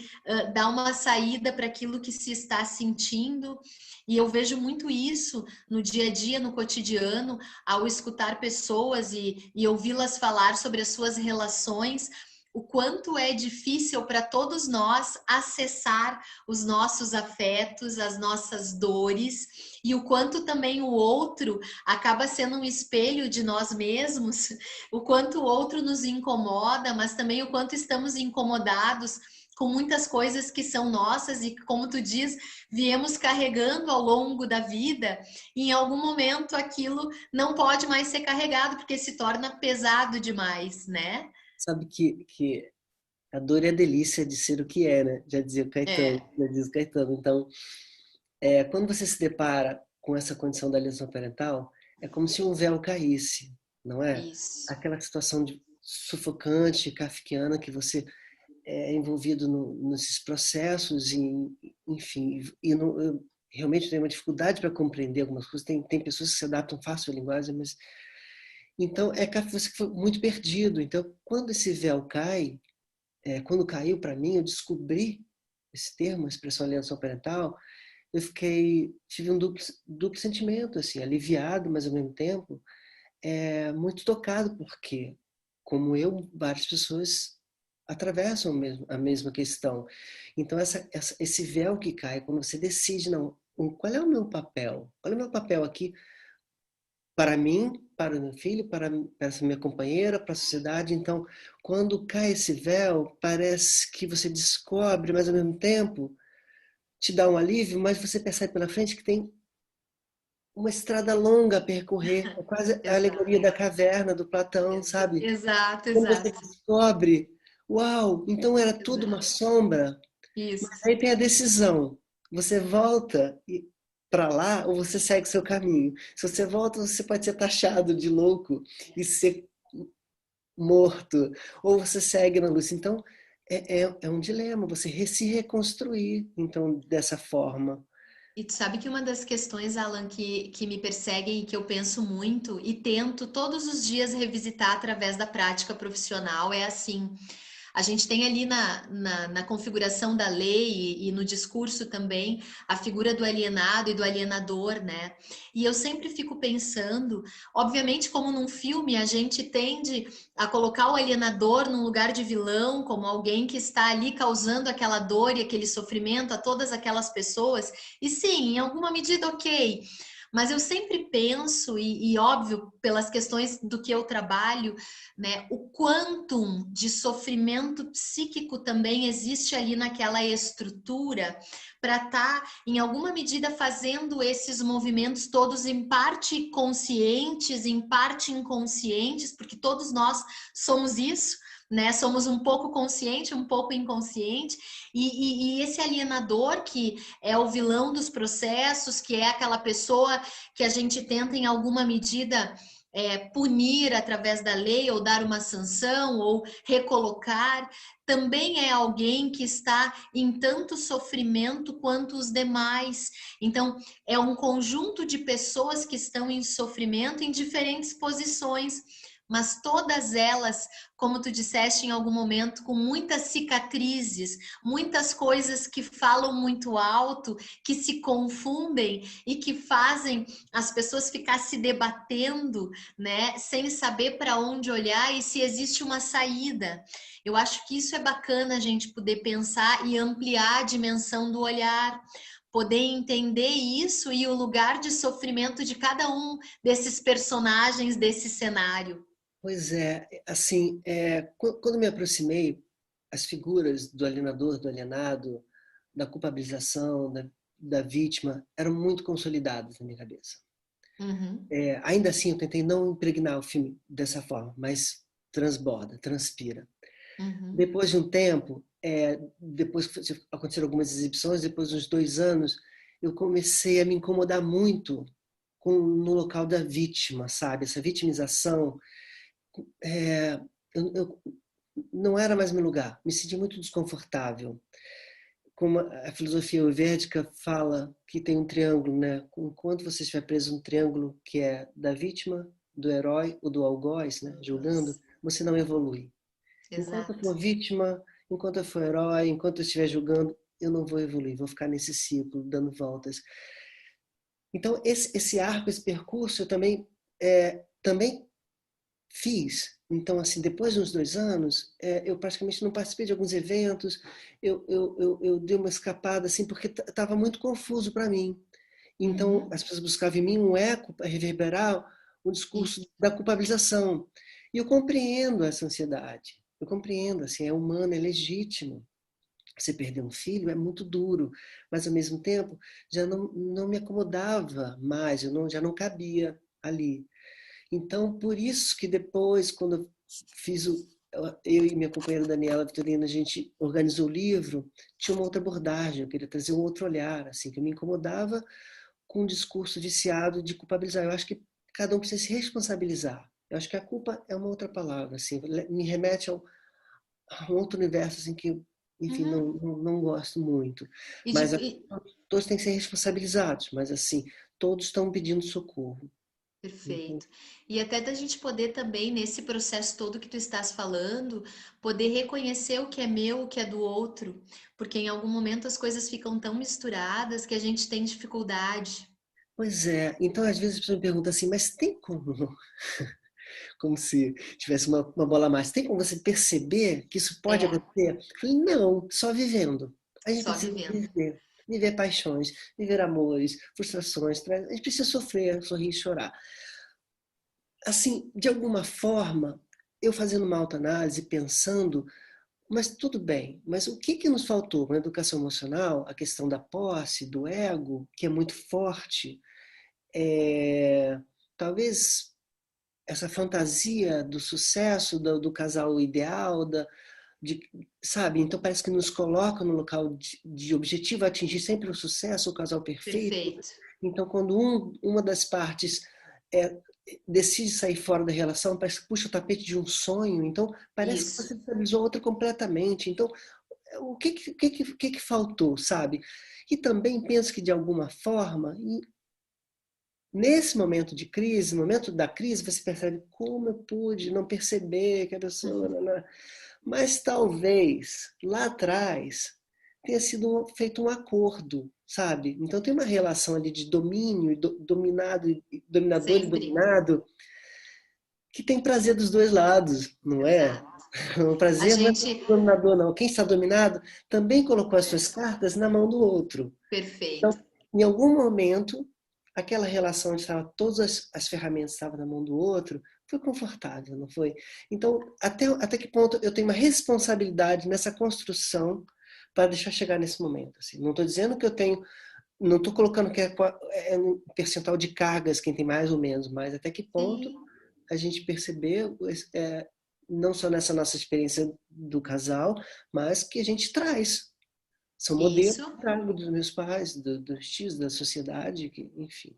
S2: dar uma saída para aquilo que se está sentindo. E eu vejo muito isso no dia a dia, no cotidiano, ao escutar pessoas e ouvi-las falar sobre as suas relações, o quanto é difícil para todos nós acessar os nossos afetos, as nossas dores, e o quanto também o outro acaba sendo um espelho de nós mesmos, o quanto o outro nos incomoda, mas também o quanto estamos incomodados com muitas coisas que são nossas e, como tu diz, viemos carregando ao longo da vida, e em algum momento aquilo não pode mais ser carregado, porque se torna pesado demais, né?
S4: Sabe que a dor é a delícia de ser o que é, né? Já dizia o Caetano,
S2: É,
S4: já diz o Caetano. Então, quando você se depara com essa condição da alienação parental, é como se um véu caísse, não é?
S2: isso.
S4: Aquela situação sufocante, kafkiana, que você é envolvido nesses processos, enfim, e não, eu realmente tenho uma dificuldade para compreender algumas coisas. Tem pessoas que se adaptam fácil à linguagem, mas então você foi muito perdido. Então, quando esse véu cai, quando caiu para mim, eu descobri esse termo, a expressão alienação parental. Eu tive um duplo sentimento, assim, aliviado, mas ao mesmo tempo muito tocado, porque, como eu, várias pessoas atravessam a mesma questão. Então, esse véu que cai, quando você decide, não, qual é o meu papel? Qual é o meu papel aqui para mim, para o meu filho, para essa minha companheira, para a sociedade? Então, quando cai esse véu, parece que você descobre, mas ao mesmo tempo te dá um alívio, mas você percebe pela frente que tem uma estrada longa a percorrer. É quase a alegoria
S2: Exato,
S4: da caverna do Platão, sabe?
S2: exato,
S4: Quando você
S2: exato,
S4: descobre, uau, então era tudo uma
S2: exato.
S4: sombra. Mas
S2: Isso,
S4: aí tem a decisão. Você volta para lá ou você segue seu caminho. Se você volta, você pode ser taxado de louco e ser morto. Ou você segue na luz. Então, é um dilema você se reconstruir, então, dessa forma.
S2: E tu sabe que uma das questões, Alan, que me perseguem e que eu penso muito e tento todos os dias revisitar através da prática profissional é assim: a gente tem ali na configuração da lei e no discurso também a figura do alienado e do alienador, né? E eu sempre fico pensando, obviamente, como num filme a gente tende a colocar o alienador num lugar de vilão, como alguém que está ali causando aquela dor e aquele sofrimento a todas aquelas pessoas. E sim, em alguma medida, ok. Mas eu sempre penso, e óbvio, pelas questões do que eu trabalho, né, o quantum de sofrimento psíquico também existe ali naquela estrutura para estar, em alguma medida, fazendo esses movimentos todos em parte conscientes, em parte inconscientes, porque todos nós somos isso, né? Somos um pouco consciente, um pouco inconsciente, e esse alienador que é o vilão dos processos, que é aquela pessoa que a gente tenta em alguma medida punir através da lei, ou dar uma sanção, ou recolocar, também é alguém que está em tanto sofrimento quanto os demais. Então, é um conjunto de pessoas que estão em sofrimento em diferentes posições, mas todas elas, como tu disseste em algum momento, com muitas cicatrizes, muitas coisas que falam muito alto, que se confundem e que fazem as pessoas ficar se debatendo, né, sem saber para onde olhar e se existe uma saída. Eu acho que isso é bacana a gente poder pensar e ampliar a dimensão do olhar, poder entender isso e o lugar de sofrimento de cada um desses personagens desse cenário.
S4: Pois é, assim, quando me aproximei, as figuras do alienador, do alienado, da culpabilização, da vítima, eram muito consolidadas na minha cabeça.
S2: Uhum.
S4: Ainda assim, eu tentei não impregnar o filme dessa forma, mas transborda, transpira.
S2: Uhum.
S4: Depois de um tempo, depois que aconteceram algumas exibições, depois de uns 2 anos, eu comecei a me incomodar muito no local da vítima, sabe? Essa vitimização. Eu não era mais meu lugar, me senti muito desconfortável. Como a filosofia ayurvédica fala que tem um triângulo, né? Enquanto você estiver preso no triângulo que é da vítima, do herói ou do algoz, né? Julgando, você não evolui. Enquanto eu
S2: Exato.
S4: for vítima, enquanto eu for herói, enquanto eu estiver julgando, eu não vou evoluir, vou ficar nesse ciclo, dando voltas. Então, esse arco, esse percurso, eu também fiz. Então, assim, depois de uns 2 anos, eu praticamente não participei de alguns eventos, eu dei uma escapada, assim, porque estava muito confuso para mim. Então, as pessoas buscavam em mim um eco para reverberar um discurso da culpabilização. E eu compreendo essa ansiedade. Eu compreendo, assim, é humano, é legítimo. Você perder um filho é muito duro, mas ao mesmo tempo já não me acomodava mais, já não cabia ali. Então, por isso que depois, quando eu fiz eu e minha companheira Daniela Vitorino, a gente organizou o livro, tinha uma outra abordagem, eu queria trazer um outro olhar, assim, que eu me incomodava com um discurso viciado de culpabilizar. Eu acho que cada um precisa se responsabilizar. Eu acho que a culpa é uma outra palavra, assim, me remete a um outro universo, assim, que, enfim, não gosto muito. Mas todos têm que ser responsabilizados, mas, assim, todos estão pedindo socorro.
S2: Perfeito. E até da gente poder também, nesse processo todo que tu estás falando, poder reconhecer o que é meu, o que é do outro, porque em algum momento as coisas ficam tão misturadas que a gente tem dificuldade.
S4: Pois é. Então, às vezes, as pessoas me perguntam assim, mas tem como, como se tivesse uma bola mágica, tem como você perceber que isso pode acontecer? Eu falei, não, só vivendo. A gente
S2: Só
S4: precisa
S2: vivendo.
S4: viver paixões, viver amores, frustrações, a gente precisa sofrer, sorrir e chorar. Assim, de alguma forma, eu fazendo uma autoanálise, pensando, mas tudo bem, mas o que nos faltou na educação emocional? A questão da posse, do ego, que é muito forte, talvez essa fantasia do sucesso, do casal ideal, sabe? Então parece que nos coloca no local de objetivo atingir sempre o sucesso, o casal perfeito.
S2: Perfeito.
S4: Então, quando uma das partes decide sair fora da relação, parece que puxa o tapete de um sonho, então parece que você desvalorizou a outra completamente. Então, o que faltou, sabe? E também penso que, de alguma forma, nesse momento de crise, no momento da crise, você percebe como eu pude não perceber que a pessoa... Mas talvez, lá atrás, tenha sido feito um acordo, sabe? Então tem uma relação ali de domínio, dominador e dominado, que tem prazer dos dois lados, não é? O prazer não é do dominador, não. Quem está dominado também colocou as suas cartas na mão do outro.
S2: Perfeito.
S4: Então, em algum momento, aquela relação onde estava todas as ferramentas estavam na mão do outro, foi confortável, não foi? Então, até que ponto eu tenho uma responsabilidade nessa construção para deixar chegar nesse momento? Assim. Não estou dizendo que eu tenho, não estou colocando que é um percentual de cargas, quem tem mais ou menos, mas até que ponto
S2: Sim.
S4: a gente percebeu, não só nessa nossa experiência do casal, mas que a gente traz. São modelos
S2: Isso.
S4: que eu trago dos meus pais, dos tios, da sociedade, enfim.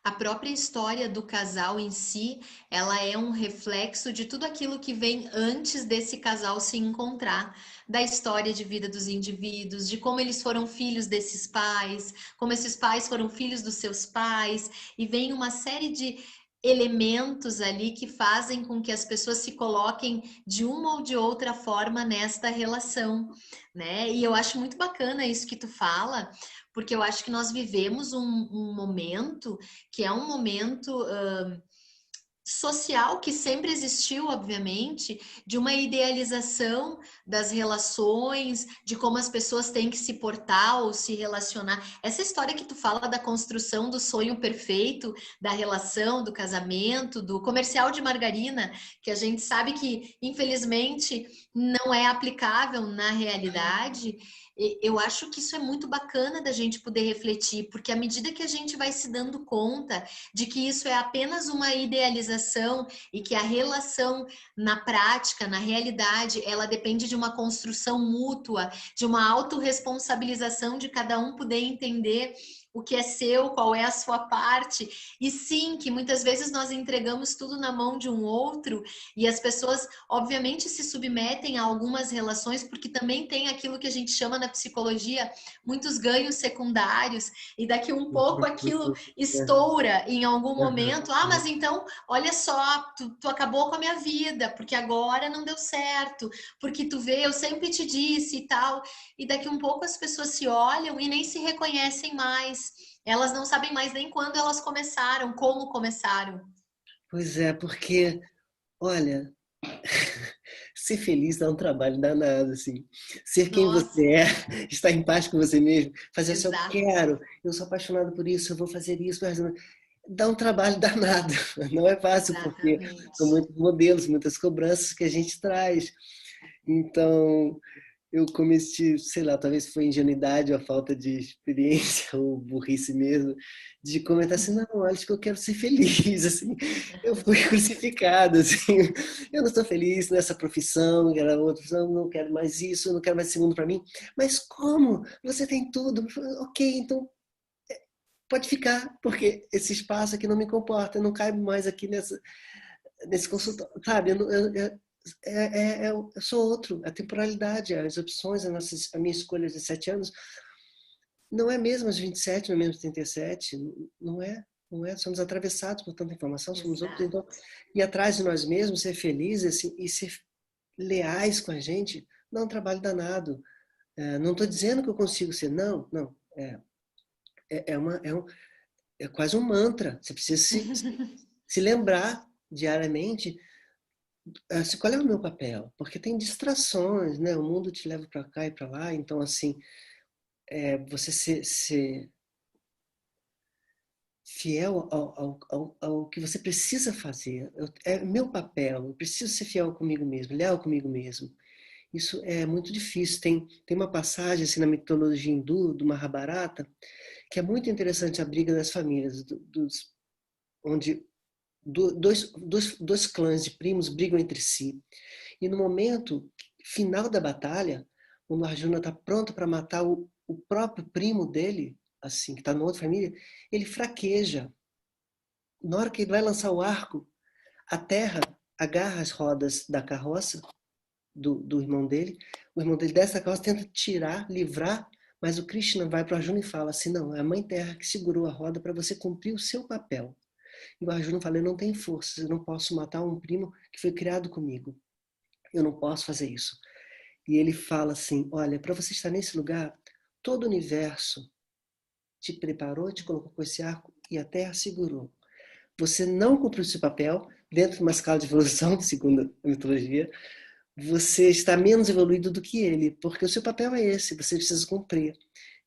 S2: A própria história do casal em si, ela é um reflexo de tudo aquilo que vem antes desse casal se encontrar, da história de vida dos indivíduos, de como eles foram filhos desses pais, como esses pais foram filhos dos seus pais, e vem uma série de elementos ali que fazem com que as pessoas se coloquem de uma ou de outra forma nesta relação, né? E eu acho muito bacana isso que tu fala, porque eu acho que nós vivemos um momento que é um momento social que sempre existiu, obviamente, de uma idealização das relações, de como as pessoas têm que se portar ou se relacionar. Essa história que tu fala da construção do sonho perfeito, da relação, do casamento, do comercial de margarina, que a gente sabe que, infelizmente, não é aplicável na realidade. Eu acho que isso é muito bacana da gente poder refletir, porque à medida que a gente vai se dando conta de que isso é apenas uma idealização e que a relação na prática, na realidade, ela depende de uma construção mútua, de uma autorresponsabilização de cada um poder entender o que é seu, qual é a sua parte, e sim, que muitas vezes nós entregamos tudo na mão de um outro, e as pessoas, obviamente, se submetem a algumas relações, porque também tem aquilo que a gente chama na psicologia, muitos ganhos secundários, e daqui um pouco aquilo estoura em algum momento. Ah, mas então, olha só, tu acabou com a minha vida, porque agora não deu certo, porque tu vê, eu sempre te disse e tal, e daqui um pouco as pessoas se olham e nem se reconhecem mais. Elas não sabem mais nem quando elas começaram, como começaram.
S4: Pois é, porque, olha, ser feliz dá um trabalho danado, assim. Ser quem
S2: Nossa,
S4: você é, estar em paz com você mesmo, fazer se eu
S2: exato,
S4: quero, eu sou apaixonado por isso, eu vou fazer isso, mas dá um trabalho danado. Não é fácil, porque são
S2: exatamente.
S4: muitos modelos, muitas cobranças que a gente traz. Então, eu cometi, sei lá, talvez foi ingenuidade ou a falta de experiência ou burrice mesmo, de comentar assim, não, acho que eu quero ser feliz, assim. Eu fui crucificado, assim. Eu não estou feliz nessa profissão, era outra profissão, não quero mais isso, não quero mais esse mundo para mim. Mas como? Você tem tudo. Ok, então pode ficar, porque esse espaço aqui não me comporta, eu não caibo mais aqui nesse consultório, sabe? Eu sou outro, a temporalidade, as opções, a minha escolha de 7 anos, não é mesmo aos 27, não é mesmo aos 37, não é, não é, somos atravessados por tanta informação, somos outros,
S2: Exato.
S4: então, ir atrás de nós mesmos, ser felizes assim, e ser leais com a gente, dá um trabalho danado. Não estou dizendo que eu consigo ser, não, é quase um mantra, você precisa se lembrar diariamente qual é o meu papel? Porque tem distrações, né? O mundo te leva para cá e para lá, então assim, você ser fiel ao que você precisa fazer. É meu papel, eu preciso ser fiel comigo mesmo, leal comigo mesmo. Isso é muito difícil. Tem uma passagem assim, na mitologia hindu, do Mahabharata, que é muito interessante, a briga das famílias, onde dois clãs de primos brigam entre si. E no momento final da batalha, quando Arjuna está pronto para matar o próprio primo dele, assim, que está numa outra família, ele fraqueja. Na hora que ele vai lançar o arco, a terra agarra as rodas da carroça do irmão dele. O irmão dele dessa carroça tenta tirar, livrar, mas o Krishna vai para o Arjuna e fala assim, não, é a mãe terra que segurou a roda para você cumprir o seu papel. E o Arjuna fala, eu não tenho forças, eu não posso matar um primo que foi criado comigo. Eu não posso fazer isso. E ele fala assim, olha, para você estar nesse lugar, todo o universo te preparou, te colocou com esse arco e a Terra segurou. Você não cumpriu seu papel dentro de uma escala de evolução, segundo a mitologia, você está menos evoluído do que ele, porque o seu papel é esse, você precisa cumprir.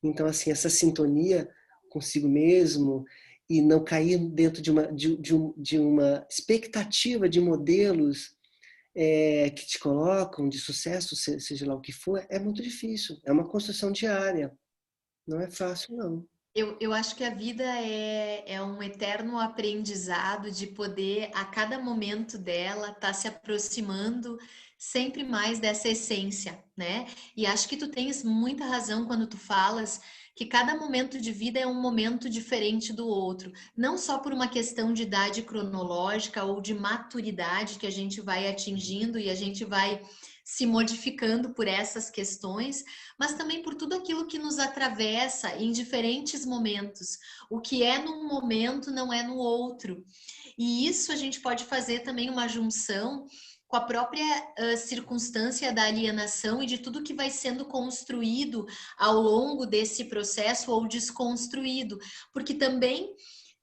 S4: Então, assim, essa sintonia consigo mesmo e não cair dentro de uma expectativa de modelos que te colocam de sucesso, seja lá o que for, é muito difícil. É uma construção diária. Não é fácil, não.
S2: Eu acho que a vida é um eterno aprendizado de poder, a cada momento dela, estar se aproximando sempre mais dessa essência, né? E acho que tu tens muita razão quando tu falas que cada momento de vida é um momento diferente do outro, não só por uma questão de idade cronológica ou de maturidade que a gente vai atingindo e a gente vai se modificando por essas questões, mas também por tudo aquilo que nos atravessa em diferentes momentos. O que é num momento não é no outro. E isso a gente pode fazer também uma junção com a própria circunstância da alienação e de tudo que vai sendo construído ao longo desse processo ou desconstruído, porque também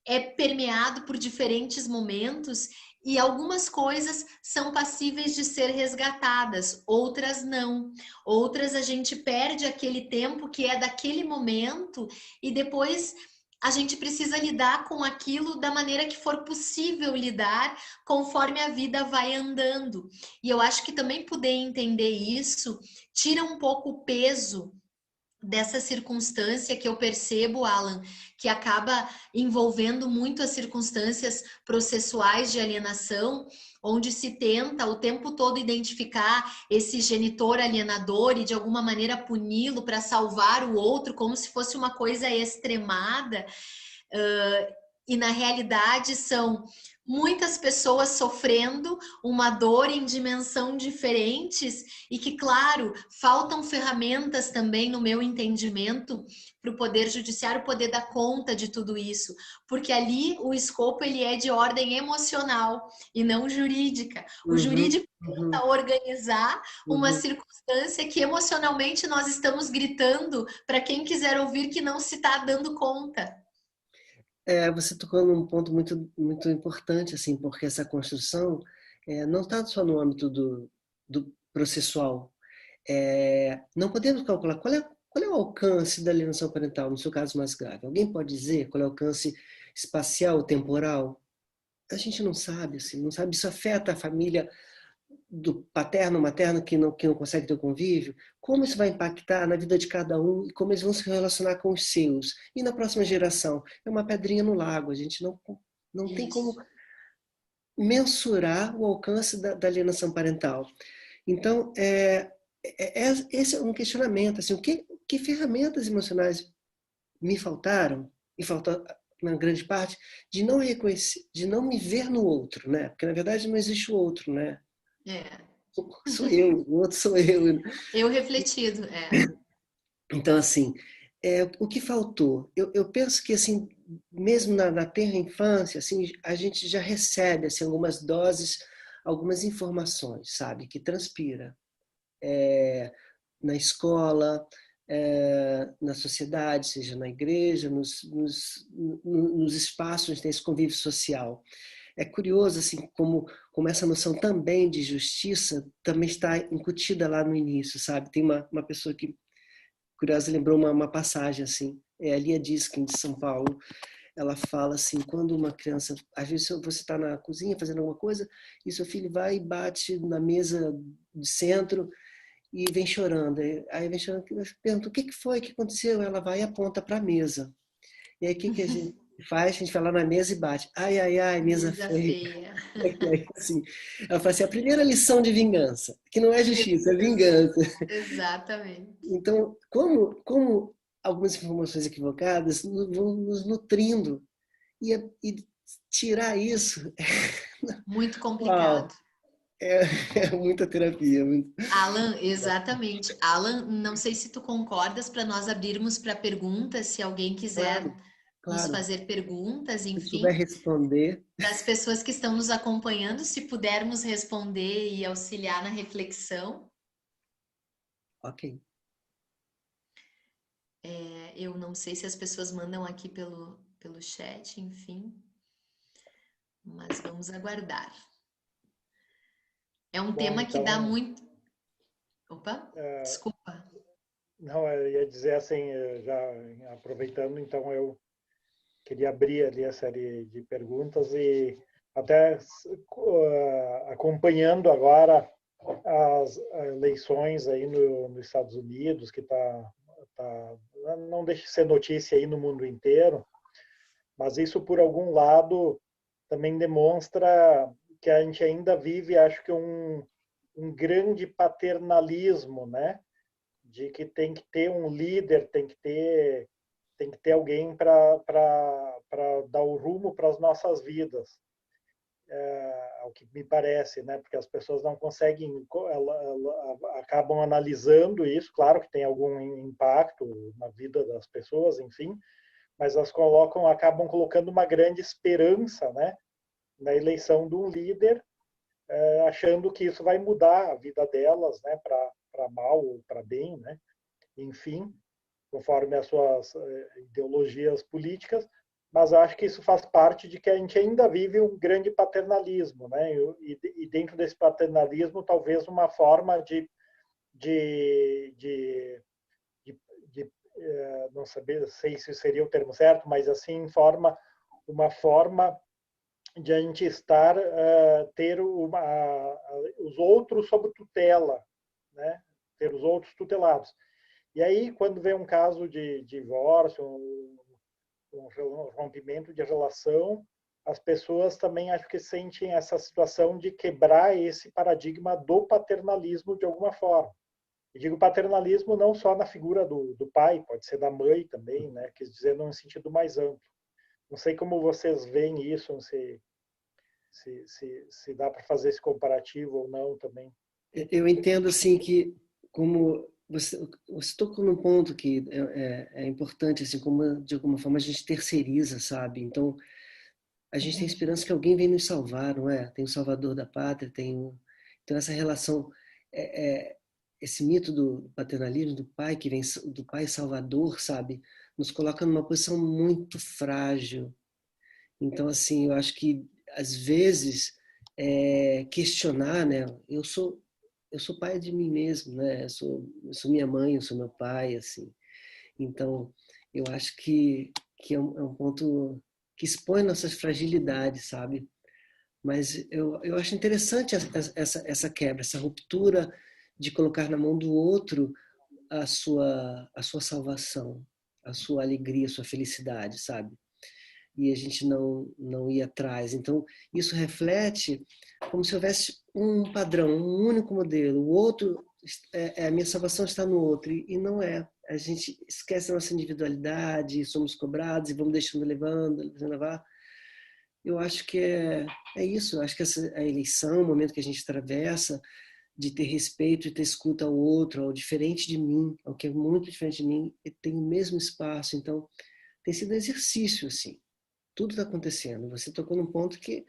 S2: é permeado por diferentes momentos e algumas coisas são passíveis de ser resgatadas, outras não. Outras a gente perde aquele tempo que é daquele momento e depois a gente precisa lidar com aquilo da maneira que for possível lidar conforme a vida vai andando. E eu acho que também poder entender isso tira um pouco o peso dessa circunstância que eu percebo, Alan, que acaba envolvendo muito as circunstâncias processuais de alienação, onde se tenta o tempo todo identificar esse genitor alienador e de alguma maneira puni-lo para salvar o outro, como se fosse uma coisa extremada. E na realidade são muitas pessoas sofrendo uma dor em dimensão diferentes e que, claro, faltam ferramentas também, no meu entendimento, para o Poder Judiciário poder dar conta de tudo isso, porque ali o escopo ele é de ordem emocional e não jurídica. O jurídico tenta organizar uma circunstância que emocionalmente nós estamos gritando para quem quiser ouvir que não se está dando conta.
S4: Você tocou num ponto muito, muito importante, assim, porque essa construção não está só no âmbito do processual. Não podemos calcular qual é o alcance da alienação parental, no seu caso mais grave. Alguém pode dizer qual é o alcance espacial, temporal? A gente não sabe, assim, não sabe. Isso afeta a família do paterno, materno que não consegue ter o convívio, como isso vai impactar na vida de cada um e como eles vão se relacionar com os seus. E na próxima geração? É uma pedrinha no lago, a gente não tem como mensurar o alcance da alienação parental. Então, esse é um questionamento, assim, que ferramentas emocionais me faltaram, e faltou na grande parte, de não reconhecer, de não me ver no outro, né? Porque na verdade não existe o outro, né? Sou eu, o outro sou eu.
S2: Eu refletido,
S4: Então, assim, o que faltou? Eu penso que, assim, mesmo na tenra infância, assim, a gente já recebe assim, algumas doses, algumas informações, sabe? Que transpira. Na escola, na sociedade, seja na igreja, nos espaços onde tem esse convívio social. É curioso assim como essa noção também de justiça também está incutida lá no início, sabe? Tem uma pessoa que, curiosa, lembrou uma passagem assim, a Lia Diskin, de São Paulo. Ela fala assim, quando uma criança, às vezes você está na cozinha fazendo alguma coisa e seu filho vai e bate na mesa de centro e vem chorando. Aí vem chorando, pergunta, o que foi, o que aconteceu? Ela vai e aponta para a mesa. E aí o que a gente faz? A gente vai lá na mesa e bate. Ai, ai, ai, mesa feia. Aí, assim, ela fala assim, a primeira lição de vingança, que não é justiça, é vingança.
S2: Exatamente.
S4: Então, como algumas informações equivocadas vão nos nutrindo e tirar isso...
S2: Muito complicado.
S4: Uau, é muita terapia.
S2: Alan, exatamente. Alan, não sei se tu concordas para nós abrirmos para perguntas, se alguém quiser nos
S4: Claro.
S2: fazer perguntas,
S4: Se
S2: enfim.
S4: puder responder.
S2: Das pessoas que estão nos acompanhando, se pudermos responder e auxiliar na reflexão.
S4: Ok.
S2: Eu não sei se as pessoas mandam aqui pelo chat, enfim. Mas vamos aguardar. É um tema que dá muito... Opa, desculpa.
S1: Não, eu ia dizer assim, já aproveitando, então eu queria abrir ali a série de perguntas e até acompanhando agora as eleições aí nos Estados Unidos, que não deixa de ser notícia aí no mundo inteiro, mas isso, por algum lado, também demonstra que a gente ainda vive, acho que, um grande paternalismo, né? De que tem que ter um líder, tem que ter alguém para dar o rumo para as nossas vidas. Ao que me parece, né? Porque as pessoas não conseguem, acabam analisando isso, claro que tem algum impacto na vida das pessoas, enfim, mas elas acabam colocando uma grande esperança, né, na eleição de um líder, achando que isso vai mudar a vida delas, né, para mal ou para bem, né, enfim, conforme as suas ideologias políticas. Mas acho que isso faz parte de que a gente ainda vive um grande paternalismo, né? E dentro desse paternalismo, talvez uma forma de não sei se seria o termo certo, mas assim, uma forma de a gente ter os outros sob tutela, né? Ter os outros tutelados. E aí, quando vem um caso de divórcio, um rompimento de relação, as pessoas também acho que sentem essa situação de quebrar esse paradigma do paternalismo de alguma forma. E digo paternalismo não só na figura do pai, pode ser da mãe também, né? Quer dizer, num sentido mais amplo. Não sei como vocês veem isso, se dá para fazer esse comparativo ou não também.
S4: Eu entendo assim que, como você tocou num ponto que é importante, assim, como de alguma forma a gente terceiriza, sabe? Então, a gente tem esperança que alguém venha nos salvar, não é? Tem o Salvador da Pátria, então essa relação, esse mito do paternalismo, do pai que vem, do pai salvador, sabe? Nos coloca numa posição muito frágil. Então, assim, eu acho que às vezes questionar, né? Eu sou pai de mim mesmo, né? Eu sou minha mãe, eu sou meu pai, assim. Então, eu acho que é um ponto que expõe nossas fragilidades, sabe? Mas eu acho interessante essa quebra, essa ruptura de colocar na mão do outro a sua salvação, a sua alegria, a sua felicidade, sabe? E a gente não ir atrás. Então, isso reflete como se houvesse um padrão, um único modelo. O outro, a minha salvação está no outro, e não é. A gente esquece a nossa individualidade, somos cobrados e vamos deixando levar. Eu acho que é isso. Eu acho que a eleição, o momento que a gente atravessa, de ter respeito e ter escuta ao outro, ao diferente de mim, ao que é muito diferente de mim, e tem o mesmo espaço. Então, tem sido um exercício, assim. Tudo está acontecendo. Você tocou num ponto que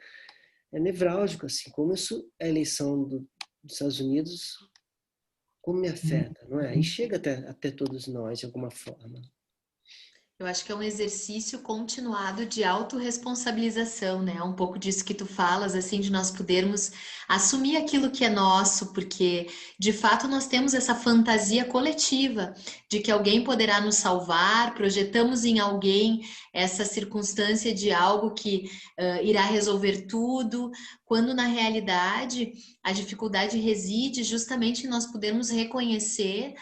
S4: é nevrálgico, assim, como isso, a eleição dos Estados Unidos, como me afeta, não é? E chega até todos nós, de alguma forma.
S2: Eu acho que é um exercício continuado de autorresponsabilização, né? Um pouco disso que tu falas, assim, de nós podermos assumir aquilo que é nosso, porque de fato nós temos essa fantasia coletiva de que alguém poderá nos salvar, projetamos em alguém essa circunstância de algo que irá resolver tudo, quando na realidade a dificuldade reside justamente em nós podermos reconhecer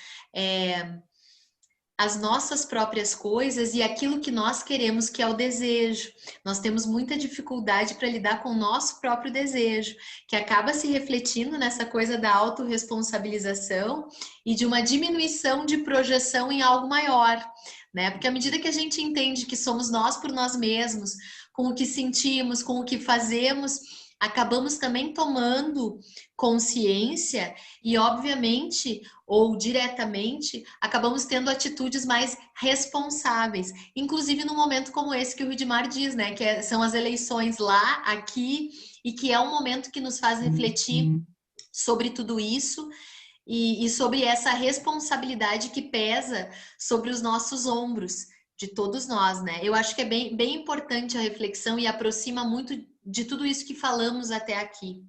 S2: as nossas próprias coisas e aquilo que nós queremos, que é o desejo. Nós temos muita dificuldade para lidar com o nosso próprio desejo, que acaba se refletindo nessa coisa da autorresponsabilização e de uma diminuição de projeção em algo maior, né? Porque à medida que a gente entende que somos nós por nós mesmos, com o que sentimos, com o que fazemos, acabamos também tomando consciência e, obviamente, ou diretamente, acabamos tendo atitudes mais responsáveis, inclusive num momento como esse que o Rudimar diz, né, que são as eleições lá, aqui, e que é um momento que nos faz refletir sobre tudo isso e sobre essa responsabilidade que pesa sobre os nossos ombros, de todos nós, né? Eu acho que é bem importante a reflexão e aproxima muito de tudo isso que falamos até aqui.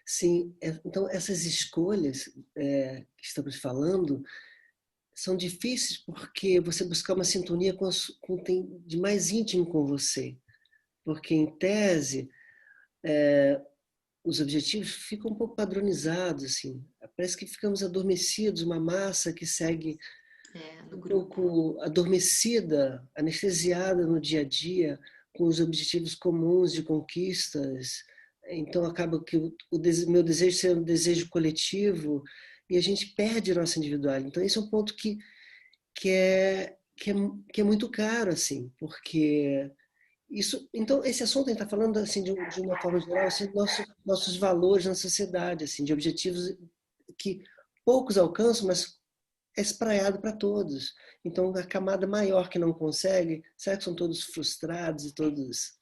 S4: Sim, então essas escolhas que estamos falando são difíceis porque você buscar uma sintonia com o que tem de mais íntimo com você. Porque, em tese, os objetivos ficam um pouco padronizados, assim. Parece que ficamos adormecidos, uma massa que segue um pouco adormecida, anestesiada no dia a dia, com os objetivos comuns de conquistas. Então, acaba que meu desejo ser um desejo coletivo e a gente perde a nossa individualidade. Então, esse é um ponto que é muito caro, assim, porque isso, então, esse assunto a gente está falando assim de uma forma geral, assim, nossos valores na sociedade, assim, de objetivos que poucos alcançam, mas é espraiado para todos. Então, a camada maior que não consegue, será que são todos frustrados e todos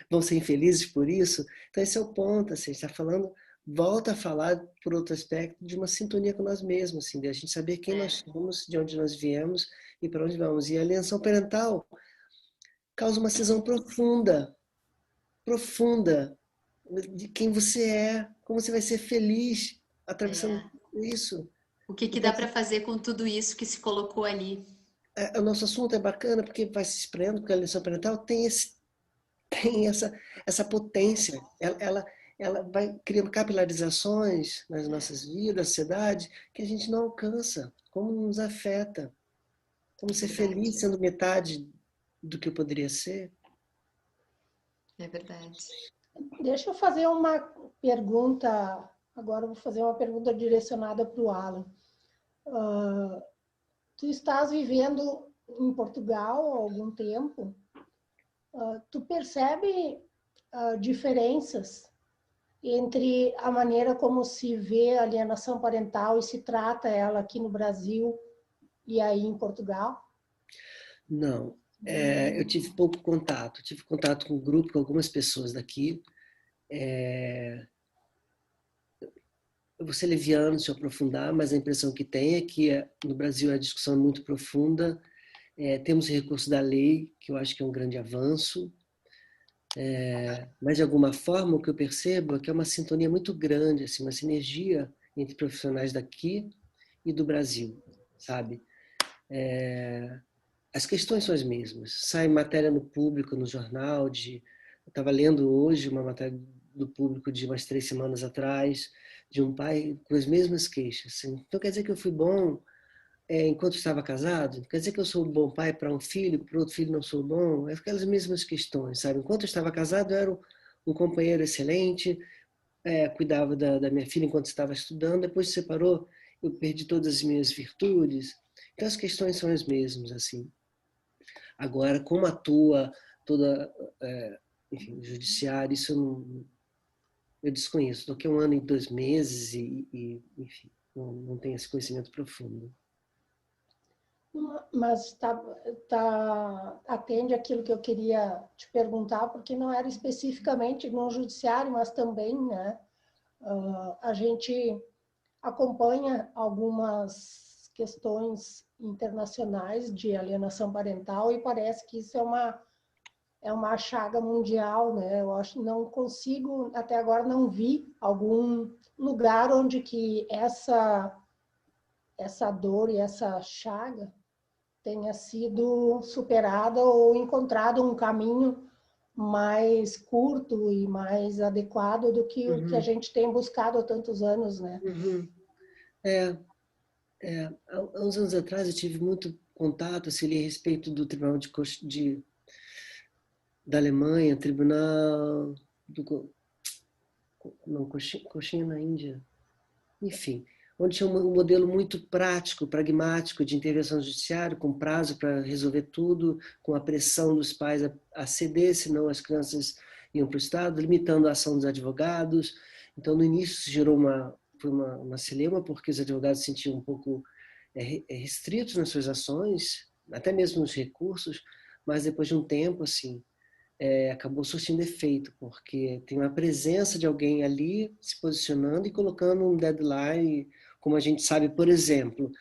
S4: vão ser infelizes por isso? Então, esse é o ponto, assim, a gente está falando, volta a falar, por outro aspecto, de uma sintonia com nós mesmos, assim, de a gente saber quem nós somos, de onde nós viemos e para onde vamos. E a alienação parental causa uma cisão profunda, profunda, de quem você é, como você vai ser feliz atravessando isso.
S2: O que
S4: Então,
S2: dá para fazer com tudo isso que se colocou ali?
S4: O nosso assunto é bacana porque vai se espraiando, porque a alienação parental tem essa potência. Ela vai criando capilarizações nas nossas vidas, na sociedade, que a gente não alcança. Como nos afeta. Como ser feliz sendo metade do que eu poderia ser.
S2: É verdade.
S3: Deixa eu fazer uma pergunta. Agora eu vou fazer uma pergunta direcionada para o Alan. Tu estás vivendo em Portugal há algum tempo. Tu percebe diferenças entre a maneira como se vê a alienação parental e se trata ela aqui no Brasil e aí em Portugal?
S4: Não. Eu tive pouco contato. Tive contato com um grupo, com algumas pessoas daqui. Eu vou ser leviano se eu aprofundar, mas a impressão que tem é que no Brasil a discussão é muito profunda. Temos recurso da lei, que eu acho que é um grande avanço. Mas, de alguma forma, o que eu percebo é que é uma sintonia muito grande, assim, uma sinergia entre profissionais daqui e do Brasil, sabe? As questões são as mesmas. Sai matéria no Público, no jornal, eu estava lendo hoje uma matéria do Público de umas 3 semanas atrás, de um pai com as mesmas queixas. Assim. Então quer dizer que eu fui bom enquanto estava casado? Quer dizer que eu sou um bom pai para um filho, para outro filho não sou bom? É aquelas mesmas questões, sabe? Enquanto eu estava casado, eu era um companheiro excelente, cuidava da minha filha enquanto estava estudando, depois se separou, eu perdi todas as minhas virtudes. Então as questões são as mesmas, assim. Agora, como atua toda, enfim, o judiciário, isso eu desconheço. Estou aqui 1 ano e 2 meses e enfim, não tenho esse conhecimento profundo.
S3: Mas atende aquilo que eu queria te perguntar, porque não era especificamente no judiciário, mas também, né? A gente acompanha algumas questões internacionais de alienação parental e parece que isso é uma chaga mundial, né? Eu acho, não consigo, até agora não vi algum lugar onde que essa dor e essa chaga tenha sido superada ou encontrado um caminho mais curto e mais adequado do que o que a gente tem buscado há tantos anos, né?
S4: Há uns anos atrás eu tive muito contato assim, a respeito do Tribunal da Alemanha, Tribunal Cochin na Índia, enfim, onde tinha um modelo muito prático, pragmático de intervenção judiciária, com prazo para resolver tudo, com a pressão dos pais a ceder, senão as crianças iam para o Estado, limitando a ação dos advogados. Então, no início, isso gerou uma celeuma, porque os advogados se sentiam um pouco restritos nas suas ações, até mesmo nos recursos, mas depois de um tempo, assim, acabou surtindo efeito, porque tem uma presença de alguém ali se posicionando e colocando um deadline, como a gente sabe, por exemplo,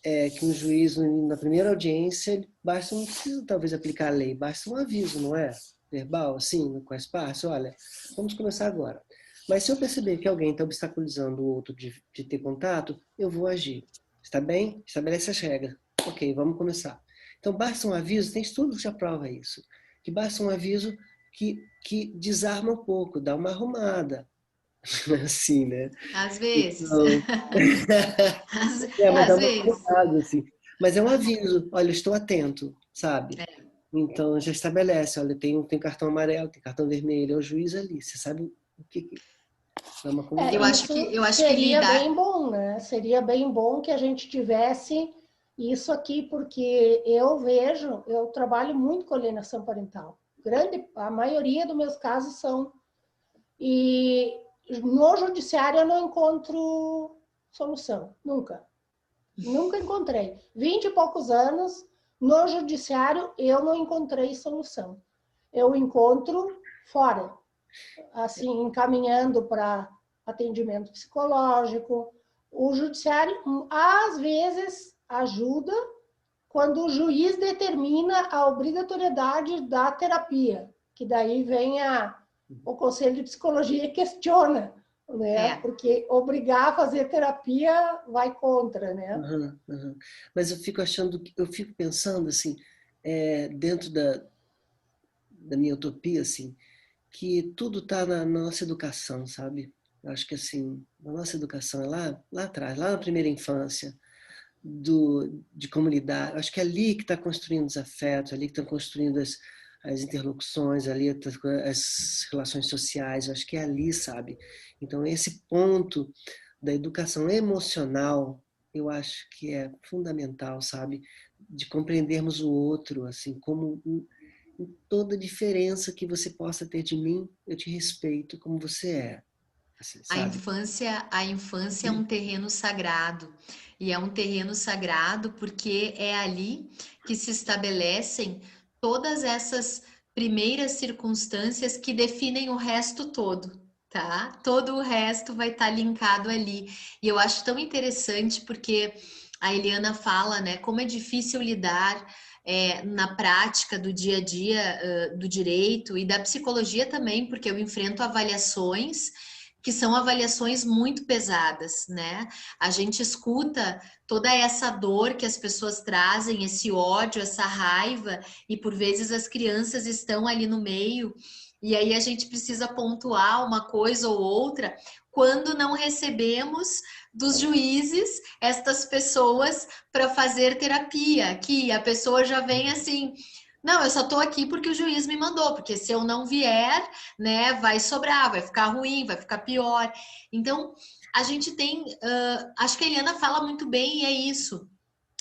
S4: que um juiz, na primeira audiência, não precisa talvez aplicar a lei, basta um aviso, não é? Verbal, assim, com as partes, olha, vamos começar agora. Mas se eu perceber que alguém está obstaculizando o outro de ter contato, eu vou agir. Está bem? Estabelece as regras. Ok, vamos começar. Então, basta um aviso, tem estudo que já prova isso, que basta um aviso que desarma um pouco, dá uma arrumada. Assim, né?
S2: Às vezes.
S4: Então, mas dá
S2: Às
S4: uma
S2: vezes.
S4: arrumada, assim. Mas é um aviso, olha, eu estou atento, sabe? Então, já estabelece, olha, tem cartão amarelo, tem cartão vermelho, é o juiz ali, você sabe o que é uma
S2: Eu
S4: comunidade.
S2: acho que,
S3: Isso
S2: eu acho que
S3: seria
S2: lidar.
S3: bem bom, né? Seria bem bom que a gente tivesse isso aqui, porque eu vejo, eu trabalho muito com alienação parental. A maioria dos meus casos são. E no judiciário eu não encontro solução, nunca. Nunca encontrei. 20 e poucos anos, no judiciário eu não encontrei solução. Eu encontro fora, assim, encaminhando para atendimento psicológico. O judiciário, às vezes, ajuda quando o juiz determina a obrigatoriedade da terapia, que daí vem o Conselho de Psicologia e questiona, né? Porque obrigar a fazer terapia vai contra, né?
S4: Uhum, uhum. Mas eu fico pensando assim, dentro da minha utopia, assim, que tudo está na nossa educação, sabe? Eu acho que assim, a nossa educação é lá atrás, lá na primeira infância, de comunidade. Acho que é ali que está construindo os afetos, ali que estão construindo as interlocuções, ali as relações sociais. Acho que é ali, sabe? Então, esse ponto da educação emocional, eu acho que é fundamental, sabe? De compreendermos o outro, assim, como toda diferença que você possa ter de mim, eu te respeito como você é, assim, sabe?
S2: A infância é um terreno sagrado. E é um terreno sagrado porque é ali que se estabelecem todas essas primeiras circunstâncias que definem o resto todo, tá? Todo o resto vai estar linkado ali. E eu acho tão interessante porque a Eliana fala, né, como é difícil lidar na prática do dia a dia do direito e da psicologia também, porque eu enfrento avaliações que são avaliações muito pesadas, né? A gente escuta toda essa dor que as pessoas trazem, esse ódio, essa raiva, e por vezes as crianças estão ali no meio, e aí a gente precisa pontuar uma coisa ou outra quando não recebemos dos juízes estas pessoas para fazer terapia, que a pessoa já vem assim. Não, eu só tô aqui porque o juiz me mandou, porque se eu não vier, né, vai sobrar, vai ficar ruim, vai ficar pior. Então, a gente tem, acho que a Eliana fala muito bem e é isso.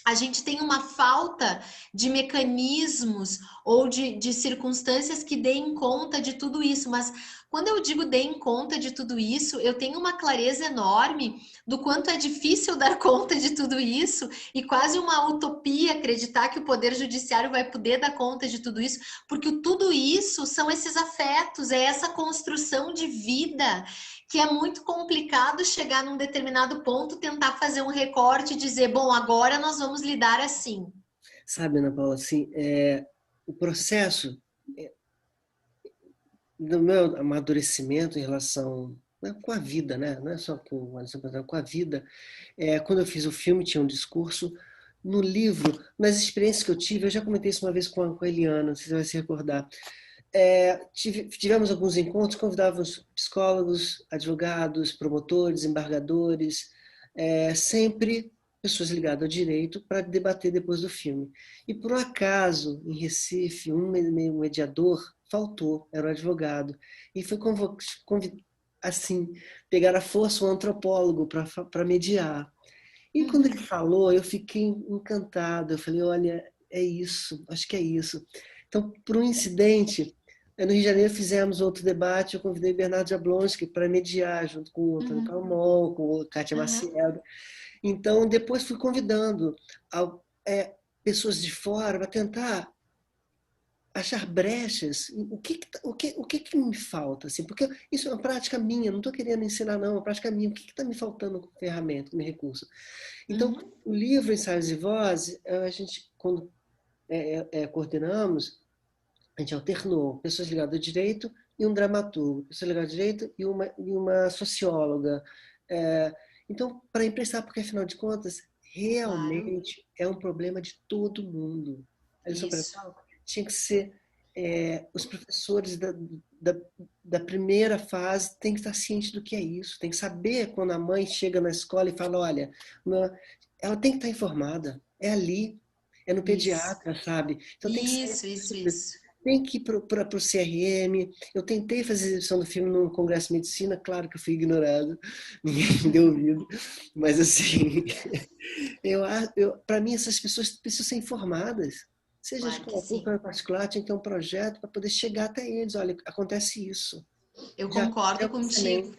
S2: A gente tem uma falta de mecanismos ou de circunstâncias que deem conta de tudo isso, mas quando eu digo deem conta de tudo isso, eu tenho uma clareza enorme do quanto é difícil dar conta de tudo isso e quase uma utopia acreditar que o Poder Judiciário vai poder dar conta de tudo isso, porque tudo isso são esses afetos, é essa construção de vida que é muito complicado chegar num determinado ponto, tentar fazer um recorte e dizer, bom, agora nós vamos lidar assim.
S4: Sabe, Ana Paula, assim, o processo do meu amadurecimento em relação, né, com a vida, né? Não é só com a vida. Quando eu fiz o filme, tinha um discurso. No livro, nas experiências que eu tive, eu já comentei isso uma vez com a Eliana, não sei se você vai se recordar. Tivemos alguns encontros, convidávamos psicólogos, advogados, promotores, embargadores, sempre pessoas ligadas ao direito para debater depois do filme. E por um acaso, em Recife, um mediador faltou, era um advogado, e foi assim, pegar à força um antropólogo para mediar. E quando ele falou, eu fiquei encantada, eu falei, olha, é isso, acho que é isso. Então, por um incidente, no Rio de Janeiro fizemos outro debate, eu convidei Bernardo Jablonski para mediar, junto com o Antônio Calmon, com a Kátia Maciel. Então, depois fui convidando pessoas de fora para tentar achar brechas. O que me falta? Assim, porque isso é uma prática minha, não estou querendo ensinar, não, é uma prática minha. O que está me faltando como ferramenta, como recurso? Então, o livro Ensaios e Vozes, a gente, quando coordenamos, a gente alternou pessoas ligadas ao direito e um dramaturgo, pessoas ligadas ao direito e uma socióloga. Então, para emprestar, porque afinal de contas, realmente é um problema de todo mundo. A lição parental tinha que ser os professores da primeira fase têm que estar cientes do que é isso, tem que saber quando a mãe chega na escola e fala, olha, ela tem que estar informada, é ali, é no pediatra, sabe? Então tem que ser, tem que ir para o CRM. Eu tentei fazer a exibição do filme no Congresso de Medicina, claro que eu fui ignorado, ninguém me deu ouvido, mas assim, para mim essas pessoas precisam ser informadas. Seja de escola pública ou particular, tinha que ter um projeto para poder chegar até eles. Olha, acontece isso.
S2: Eu concordo contigo.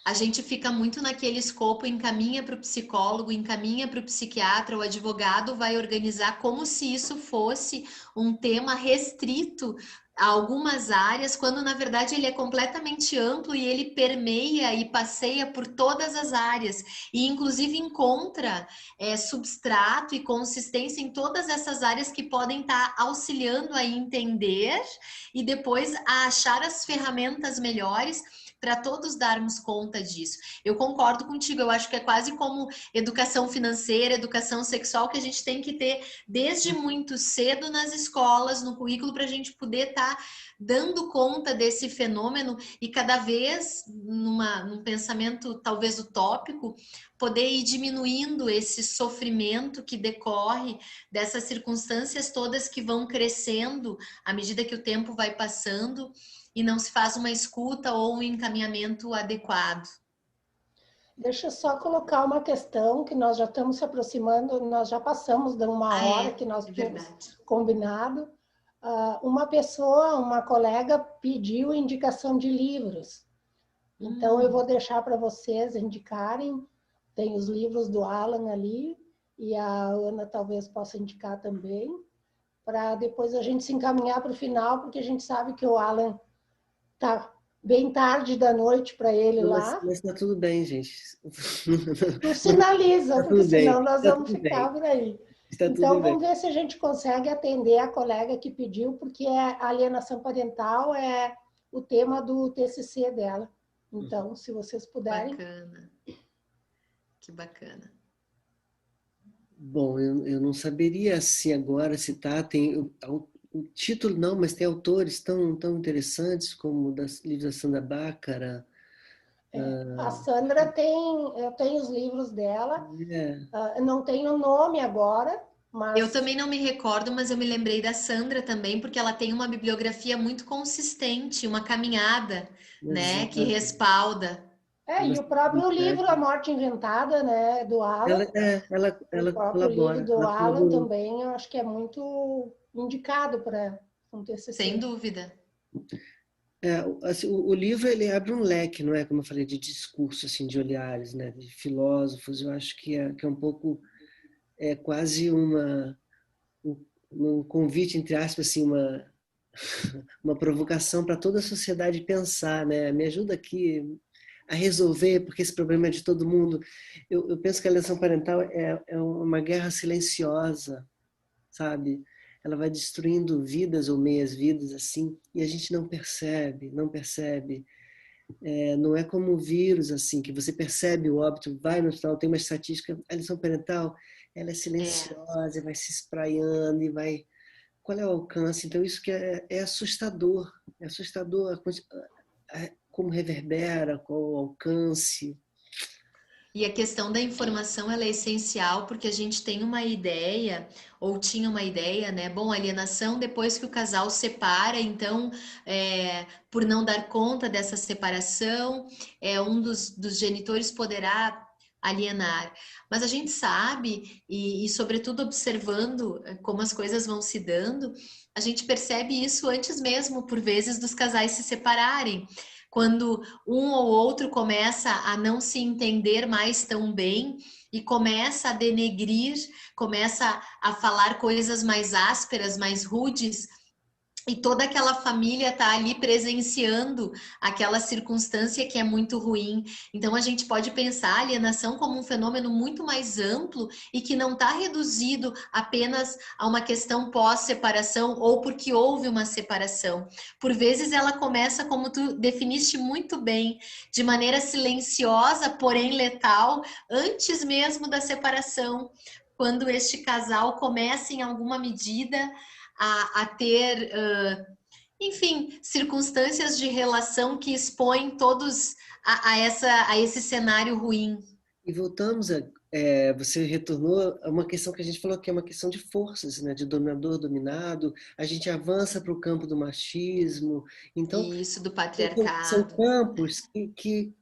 S2: A gente fica muito naquele escopo, encaminha para o psicólogo, encaminha para o psiquiatra, o advogado vai organizar como se isso fosse um tema restrito a algumas áreas, quando na verdade ele é completamente amplo e ele permeia e passeia por todas as áreas e inclusive encontra substrato e consistência em todas essas áreas que podem estar auxiliando a entender e depois a achar as ferramentas melhores para todos darmos conta disso. Eu concordo contigo, eu acho que é quase como educação financeira, educação sexual, que a gente tem que ter desde muito cedo nas escolas, no currículo, para a gente poder estar dando conta desse fenômeno e cada vez, num pensamento talvez utópico, poder ir diminuindo esse sofrimento que decorre dessas circunstâncias todas que vão crescendo à medida que o tempo vai passando e não se faz uma escuta ou um encaminhamento adequado.
S3: Deixa eu só colocar uma questão que nós já estamos se aproximando, nós já passamos de uma hora que nós tínhamos combinado. Uma pessoa, uma colega pediu indicação de livros. Então eu vou deixar para vocês indicarem. Tem os livros do Alan ali e a Ana talvez possa indicar também, para depois a gente se encaminhar para o final, porque a gente sabe que o Alan tá bem tarde da noite para ele lá.
S4: Mas tá tudo bem, gente.
S3: Tu sinaliza, porque senão nós vamos ficar por aí. Então vamos ver se a gente consegue atender a colega que pediu, porque a alienação parental é o tema do TCC dela. Então, se vocês puderem.
S2: Bacana. Que bacana.
S4: Bom, eu não saberia se agora se tem o título não, mas tem autores tão interessantes como livros da Sandra Bácara.
S3: A Sandra eu tenho os livros dela. Não tenho o nome agora, mas...
S2: Eu também não me recordo, mas eu me lembrei da Sandra também, porque ela tem uma bibliografia muito consistente, uma caminhada, né, que respalda.
S3: E o próprio livro A Morte Inventada, né, do Alan.
S4: Ela
S3: o próprio
S4: colabora.
S3: livro do Alan também, eu acho que é muito indicado para um TCC.
S2: Sem dúvida.
S4: Assim, o livro ele abre um leque, não é, como eu falei, de discurso, assim, de olhares, né, de filósofos. Eu acho que é um pouco, quase um convite, entre aspas, assim, uma provocação para toda a sociedade pensar, né? Me ajuda aqui a resolver, porque esse problema é de todo mundo. Eu penso que a alienação parental é uma guerra silenciosa, sabe? Ela vai destruindo vidas ou meias-vidas, assim, e a gente não percebe. Não é como o vírus, assim, que você percebe o óbito, vai no hospital, tem uma estatística. A alienação parental, ela é silenciosa, vai se espraiando e vai... Qual é o alcance? Então, isso que é assustador. É assustador como reverbera, qual o alcance.
S2: E a questão da informação ela é essencial porque a gente tem uma ideia, ou tinha uma ideia, né? Bom, alienação depois que o casal separa, então, por não dar conta dessa separação, um dos genitores poderá alienar. Mas a gente sabe, e sobretudo observando como as coisas vão se dando, a gente percebe isso antes mesmo, por vezes, dos casais se separarem. Quando um ou outro começa a não se entender mais tão bem e começa a denegrir, começa a falar coisas mais ásperas, mais rudes, e toda aquela família está ali presenciando aquela circunstância que é muito ruim. Então a gente pode pensar a alienação como um fenômeno muito mais amplo e que não está reduzido apenas a uma questão pós-separação ou porque houve uma separação. Por vezes ela começa, como tu definiste muito bem, de maneira silenciosa, porém letal, antes mesmo da separação, quando este casal começa em alguma medida a ter, enfim, circunstâncias de relação que expõem todos a esse cenário ruim.
S4: E voltamos você retornou a uma questão que a gente falou que é uma questão de forças, né? De dominador, dominado. A gente avança para o campo do machismo. Então,
S2: Isso, do
S4: são
S2: patriarcado.
S4: campos que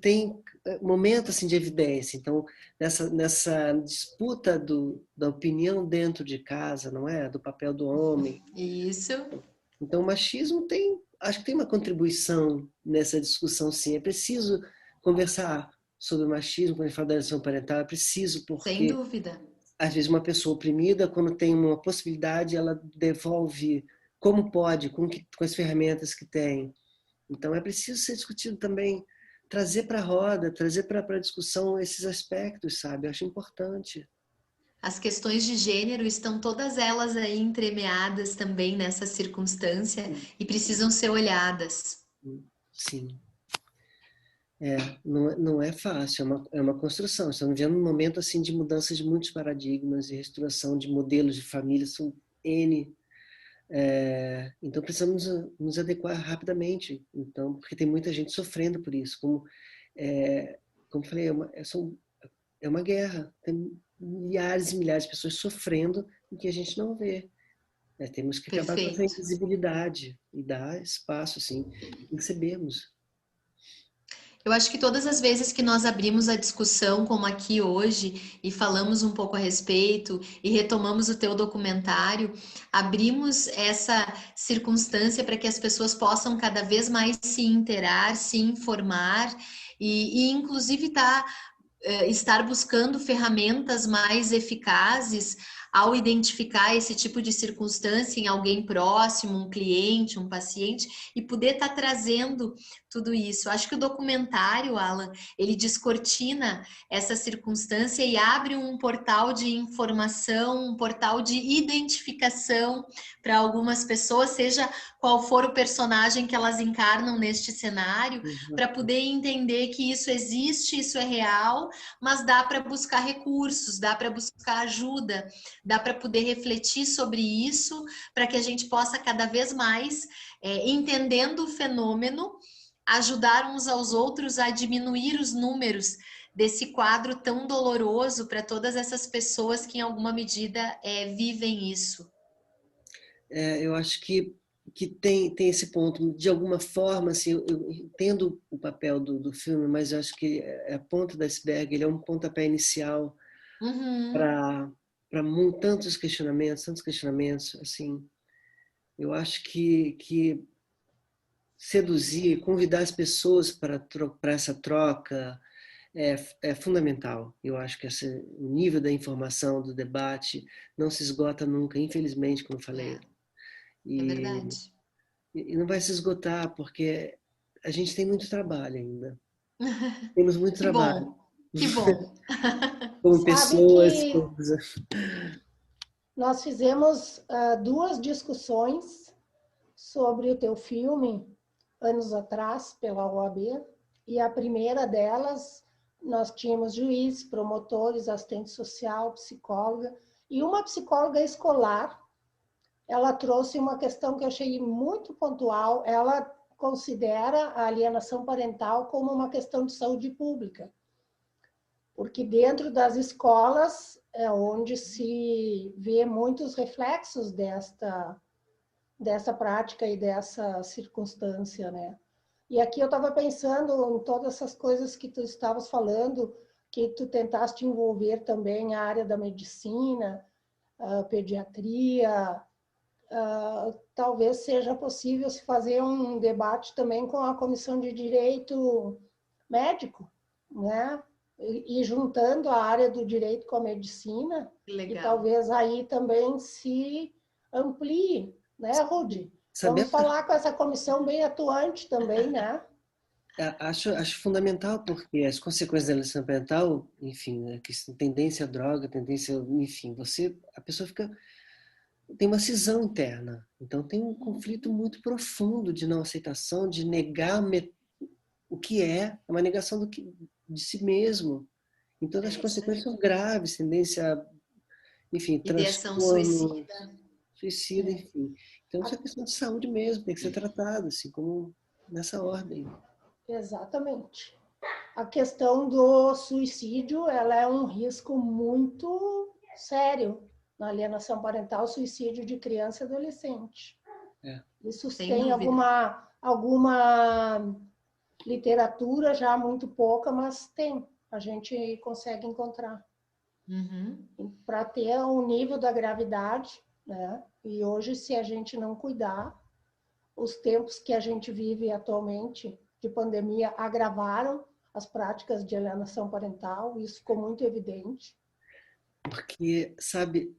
S4: têm momento assim, de evidência. Então, nessa disputa da opinião dentro de casa, não é? Do papel do homem.
S2: Isso.
S4: Então, o machismo acho que tem uma contribuição nessa discussão, sim. É preciso conversar sobre o machismo quando a gente fala da alienação parental, é preciso
S2: Sem
S4: porque,
S2: dúvida.
S4: às vezes, uma pessoa oprimida, quando tem uma possibilidade, ela devolve como pode, com as ferramentas que tem. Então, é preciso ser discutido também, trazer para a roda, trazer para a discussão esses aspectos, sabe? Eu acho importante.
S2: As questões de gênero estão todas elas aí entremeadas também nessa circunstância e precisam ser olhadas.
S4: Sim. Não é fácil, é uma construção. Estamos vivendo um momento assim de mudança de muitos paradigmas e restauração de modelos de família, são N. Então precisamos nos adequar rapidamente, então, porque tem muita gente sofrendo por isso. Como falei, é uma guerra, tem milhares e milhares de pessoas sofrendo em que a gente não vê. Temos que acabar com essa
S2: Perfeito.
S4: invisibilidade e dar espaço, assim, percebermos.
S2: Eu acho que todas as vezes que nós abrimos a discussão, como aqui hoje, e falamos um pouco a respeito, e retomamos o teu documentário, abrimos essa circunstância para que as pessoas possam cada vez mais se interar, se informar, e inclusive estar buscando ferramentas mais eficazes ao identificar esse tipo de circunstância em alguém próximo, um cliente, um paciente, e poder estar trazendo tudo isso. Acho que o documentário, Alan, ele descortina essa circunstância e abre um portal de informação, um portal de identificação para algumas pessoas, seja qual for o personagem que elas encarnam neste cenário, para poder entender que isso existe, isso é real, mas dá para buscar recursos, dá para buscar ajuda, dá para poder refletir sobre isso, para que a gente possa cada vez mais, entendendo o fenômeno, ajudar uns aos outros a diminuir os números desse quadro tão doloroso para todas essas pessoas que em alguma medida vivem isso.
S4: Eu acho que tem esse ponto, de alguma forma, assim, eu entendo o papel do filme, mas eu acho que a ponta do iceberg, ele é um pontapé inicial para tantos questionamentos, assim. Eu acho que seduzir, convidar as pessoas para essa troca é fundamental. Eu acho que o nível da informação, do debate, não se esgota nunca, infelizmente, como eu falei.
S2: É verdade.
S4: E não vai se esgotar, porque a gente tem muito trabalho ainda. Temos muito
S2: Que
S4: trabalho.
S2: bom, que bom.
S4: Como
S3: Sabe
S4: pessoas.
S3: que nós fizemos 2 discussões sobre o teu filme anos atrás pela OAB, e a primeira delas nós tínhamos juiz, promotores, assistente social, psicóloga, e uma psicóloga escolar. Ela trouxe uma questão que eu achei muito pontual. Ela considera a alienação parental como uma questão de saúde pública, porque dentro das escolas é onde se vê muitos reflexos dessa prática e dessa circunstância, né? E aqui eu estava pensando em todas essas coisas que tu estavas falando, que tu tentaste envolver também a área da medicina, a pediatria. Talvez seja possível se fazer um debate também com a Comissão de Direito Médico, né? E juntando a área do direito com a medicina,
S2: Legal.
S3: e talvez aí também se amplie né, Rudi?
S4: Saber
S3: Vamos falar com essa comissão bem atuante também, né?
S4: Acho fundamental, porque as consequências da alienação parental, enfim, tendência à droga, tendência, enfim, a pessoa tem uma cisão interna. Então tem um conflito muito profundo de não aceitação, de negar o que é uma negação de si mesmo. Então as consequências são graves, tendência, enfim,
S2: Ideação
S4: transtorno,
S2: suicida.
S4: suicida, enfim. Então isso é questão de saúde mesmo, tem que ser tratado, assim, como nessa ordem.
S3: Exatamente. A questão do suicídio, ela é um risco muito sério na alienação parental, suicídio de criança e adolescente. Isso
S2: Sem
S3: tem
S2: dúvida.
S3: alguma literatura, já muito pouca, mas tem. A gente consegue encontrar. Para ter um nível da gravidade, né? E hoje, se a gente não cuidar, os tempos que a gente vive atualmente de pandemia agravaram as práticas de alienação parental, isso ficou muito evidente.
S4: Porque, sabe,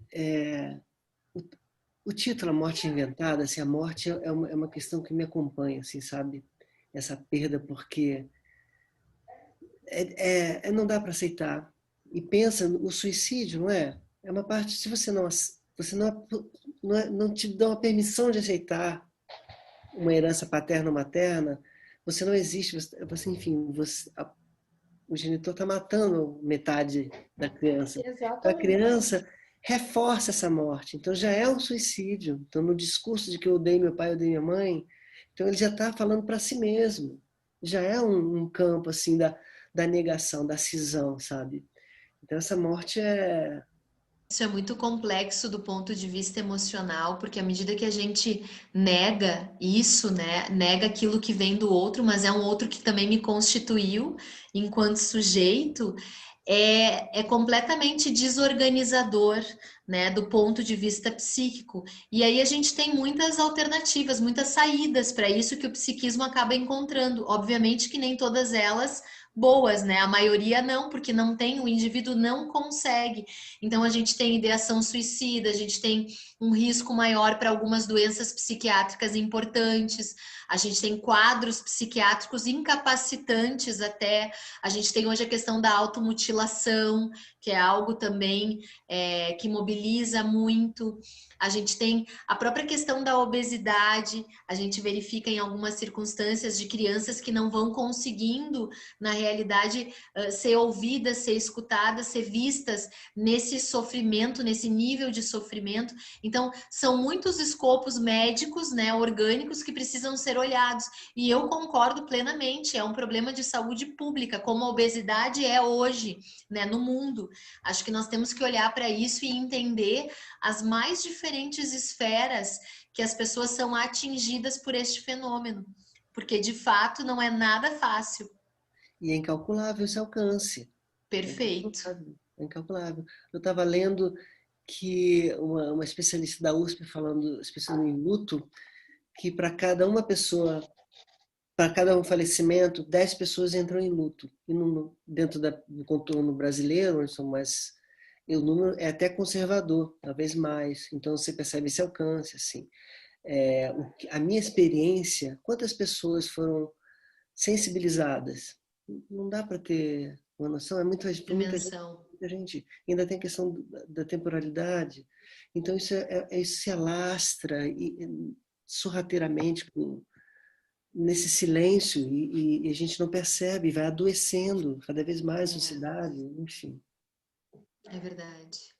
S4: o título A Morte Inventada, assim, a morte é uma questão que me acompanha, assim, sabe? Essa perda, porque não dá para aceitar. E pensa, o suicídio, não é? É uma parte, se você não te dá uma permissão de aceitar uma herança paterna ou materna, você não existe, enfim, o genitor está matando metade da criança. Então, a
S3: Exatamente.
S4: criança reforça essa morte. Então, já é um suicídio. Então, no discurso de que eu odeio meu pai, eu odeio minha mãe, então ele já está falando para si mesmo. Já é um campo assim da negação, da cisão, sabe? Então, essa morte
S2: Isso é muito complexo do ponto de vista emocional, porque à medida que a gente nega isso, né, nega aquilo que vem do outro, mas é um outro que também me constituiu enquanto sujeito, é completamente desorganizador, né, do ponto de vista psíquico. E aí a gente tem muitas alternativas, muitas saídas para isso que o psiquismo acaba encontrando. Obviamente que nem todas elas boas, né? A maioria não, porque não tem, o indivíduo não consegue. Então a gente tem ideação suicida, a gente tem um risco maior para algumas doenças psiquiátricas importantes, a gente tem quadros psiquiátricos incapacitantes até, a gente tem hoje a questão da automutilação, que é algo também que mobiliza muito. A gente tem a própria questão da obesidade, a gente verifica em algumas circunstâncias de crianças que não vão conseguindo, na realidade, ser ouvidas, ser escutadas, ser vistas nesse sofrimento, nesse nível de sofrimento. Então, são muitos escopos médicos, né, orgânicos, que precisam ser olhados. E eu concordo plenamente, é um problema de saúde pública, como a obesidade é hoje, né, no mundo. Acho que nós temos que olhar para isso e entender as mais diferentes esferas que as pessoas são atingidas por este fenômeno, porque de fato não é nada fácil.
S4: e é incalculável esse alcance.
S2: Perfeito.
S4: É incalculável. Eu estava lendo que uma especialista da USP especialista em luto, que para cada uma pessoa, para cada um falecimento, 10 pessoas entram em luto. E dentro do contorno brasileiro, onde são mais, o número é até conservador, talvez mais. Então você percebe esse alcance, assim. A minha experiência, quantas pessoas foram sensibilizadas? Não dá para ter uma noção, é muita gente. A gente ainda tem a questão da temporalidade, então isso se alastra sorrateiramente nesse silêncio e a gente não percebe, vai adoecendo cada vez mais a sociedade, enfim.
S2: É verdade.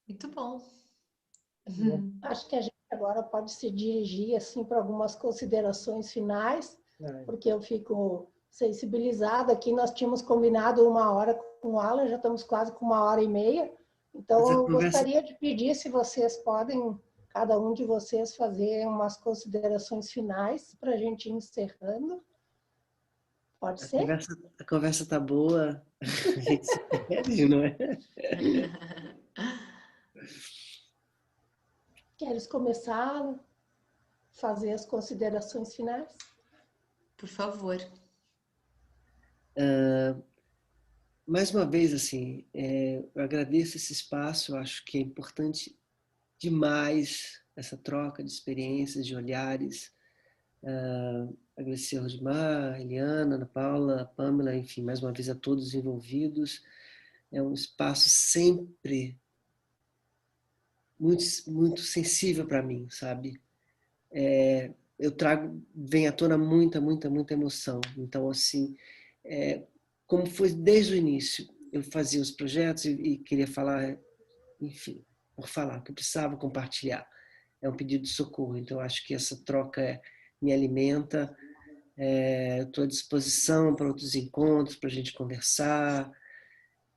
S2: Muito bom.
S3: Acho que a gente agora pode se dirigir assim para algumas considerações finais, porque eu fico sensibilizada. Aqui nós tínhamos combinado 1 hora com o Alan, já estamos quase com 1h30. Então, eu gostaria de pedir se vocês podem, cada um de vocês, fazer umas considerações finais para a gente ir encerrando. Pode ser?
S4: A conversa está boa, a gente se perde, não é?
S3: Queres começar a fazer as considerações finais?
S2: Por favor.
S4: Mais uma vez, assim, eu agradeço esse espaço, eu acho que é importante demais essa troca de experiências, de olhares. Agradecer a Rosmar, a Eliana, a Ana Paula, a Pamela, enfim, mais uma vez a todos os envolvidos. É um espaço sempre muito, muito sensível para mim, sabe? Vem à tona muita emoção. Então, assim, como foi desde o início, eu fazia os projetos e queria falar, enfim, por falar, que eu precisava compartilhar. É um pedido de socorro, então eu acho que essa troca me alimenta. Estou à disposição para outros encontros, para a gente conversar.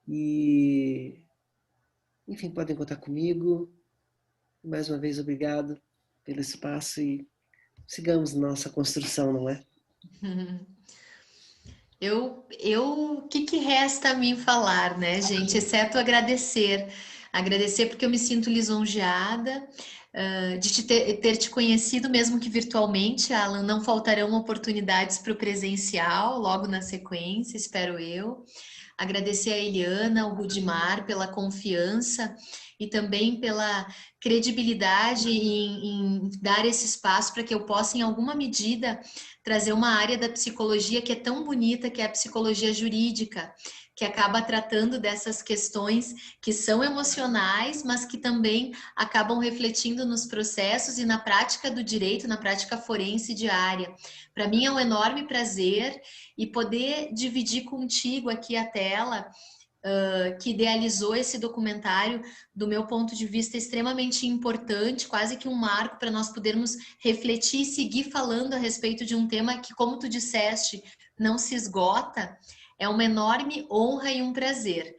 S4: E, enfim, podem contar comigo. Mais uma vez, obrigado pelo espaço e sigamos nossa construção, não é?
S2: O que resta a mim falar, né, gente? Exceto agradecer. Agradecer porque eu me sinto lisonjeada de ter te conhecido, mesmo que virtualmente, Alan. Não faltarão oportunidades para o presencial, logo na sequência, espero eu. Agradecer a Eliana, ao Rudimar pela confiança e também pela credibilidade em dar esse espaço para que eu possa, em alguma medida, trazer uma área da psicologia que é tão bonita, que é a psicologia jurídica, que acaba tratando dessas questões que são emocionais, mas que também acabam refletindo nos processos e na prática do direito, na prática forense diária. Para mim é um enorme prazer e poder dividir contigo aqui a tela que idealizou esse documentário, do meu ponto de vista, extremamente importante, quase que um marco para nós podermos refletir e seguir falando a respeito de um tema que, como tu disseste, não se esgota. É uma enorme honra e um prazer.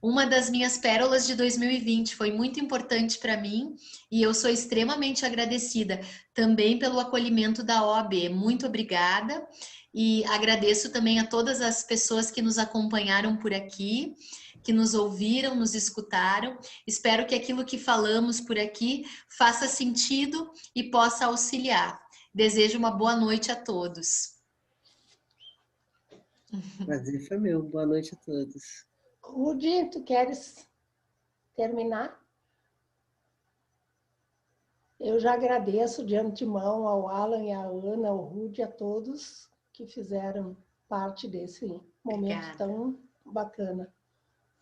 S2: Uma das minhas pérolas de 2020 foi muito importante para mim e eu sou extremamente agradecida também pelo acolhimento da OAB. Muito obrigada. E agradeço também a todas as pessoas que nos acompanharam por aqui, que nos ouviram, nos escutaram. Espero que aquilo que falamos por aqui faça sentido e possa auxiliar. Desejo uma boa noite a todos.
S4: Prazer foi meu. Boa noite a todos.
S3: Rudy, tu queres terminar? Eu já agradeço de antemão ao Alan e à Ana, ao Rudy, a todos que fizeram parte desse momento
S2: Obrigada.
S3: Tão bacana.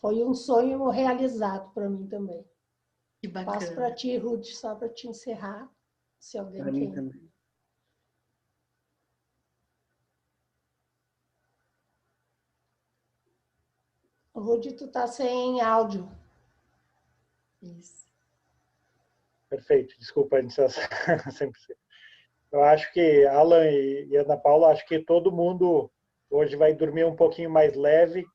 S3: Foi um sonho realizado para mim também.
S2: Que bacana.
S3: Passo para ti, Rudy, só para te encerrar, se alguém
S4: Para mim também.
S3: Rudy, tu tá sem áudio.
S2: Isso.
S1: Perfeito, desculpa a iniciação. Eu acho que Alan e Ana Paula, acho que todo mundo hoje vai dormir um pouquinho mais leve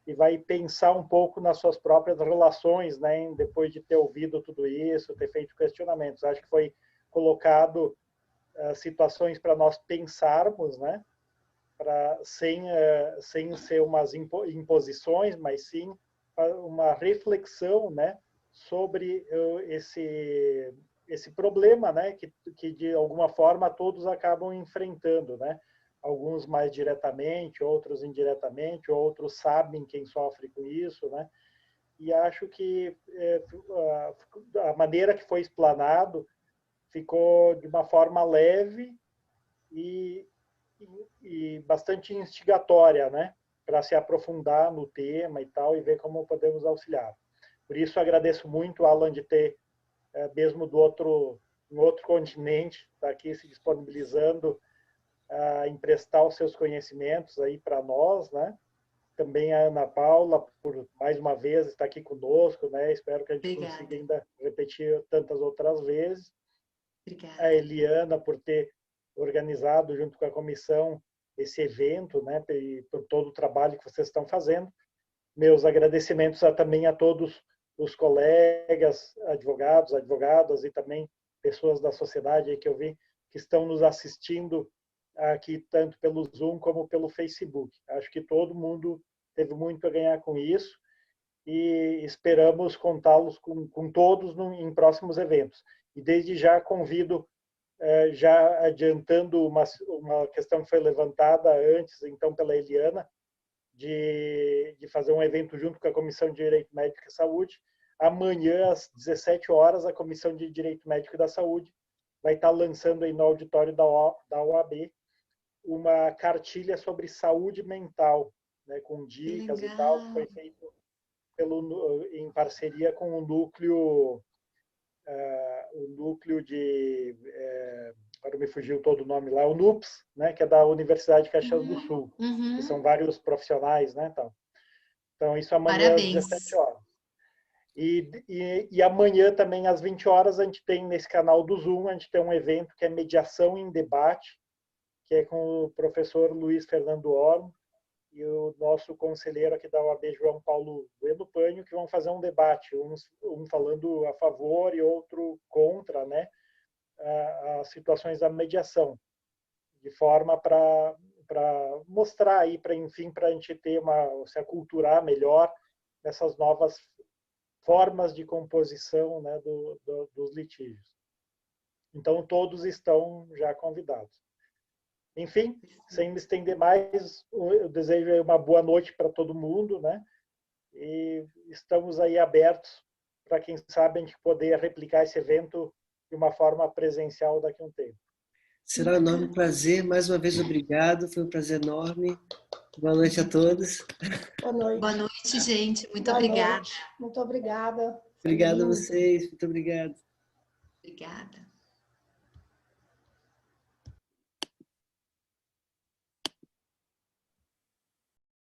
S1: e vai pensar um pouco nas suas próprias relações, né? Depois de ter ouvido tudo isso, ter feito questionamentos. Acho que foi colocado situações para nós pensarmos, né? Sem ser umas imposições, mas sim uma reflexão, né? Sobre esse problema, né, que de alguma forma todos acabam enfrentando, né? Alguns mais diretamente, outros indiretamente, outros sabem quem sofre com isso, né? E acho que a maneira que foi explanado ficou de uma forma leve e bastante instigatória, né? Para se aprofundar no tema e tal e ver como podemos auxiliar. Por isso agradeço muito, Alan, de ter mesmo em outro continente, está aqui se disponibilizando a emprestar os seus conhecimentos aí para nós, né? Também a Ana Paula, por mais uma vez estar aqui conosco, né? Espero que a gente
S2: Obrigada.
S1: consiga ainda repetir tantas outras vezes.
S2: Obrigada.
S1: A Eliana, por ter organizado junto com a comissão esse evento, né? E por todo o trabalho que vocês estão fazendo. Meus agradecimentos também a todos os colegas, advogados, advogadas e também pessoas da sociedade que eu vi que estão nos assistindo aqui tanto pelo Zoom como pelo Facebook. Acho que todo mundo teve muito a ganhar com isso e esperamos contá-los com todos em próximos eventos. E desde já convido, já adiantando uma questão que foi levantada antes, então, pela Eliana, de fazer um evento junto com a Comissão de Direito Médico e Saúde, amanhã, às 17 horas, a Comissão de Direito Médico e da Saúde vai estar lançando aí no auditório da OAB uma cartilha sobre saúde mental, né, com dicas e tal, que foi feito em parceria com o núcleo de... agora me fugiu todo o nome lá, o NUPS, né, que é da Universidade de Caxias do Sul, que são vários profissionais, né, então isso amanhã às 17 horas. E amanhã também às 20 horas a gente tem nesse canal do Zoom, a gente tem um evento que é Mediação em Debate, que é com o professor Luiz Fernando Ormo e o nosso conselheiro aqui da OAB, João Paulo Bueno Panho, que vão fazer um debate, um falando a favor e outro contra, né, as situações da mediação, de forma para mostrar aí, enfim, para a gente ter se aculturar melhor nessas novas formas de composição, né, dos litígios. Então, todos estão já convidados. Enfim, sem me estender mais, eu desejo uma boa noite para todo mundo, né? E estamos aí abertos para, quem sabe, a gente poder replicar esse evento de uma forma presencial daqui a um tempo.
S4: Será um enorme prazer. Mais uma vez, obrigado. Foi um prazer enorme. Boa noite a todos.
S3: Boa noite.
S2: Boa noite, gente. Muito
S3: Boa
S2: obrigada.
S3: noite. Muito obrigada.
S4: Obrigado a vocês. Muito obrigado.
S2: Obrigada.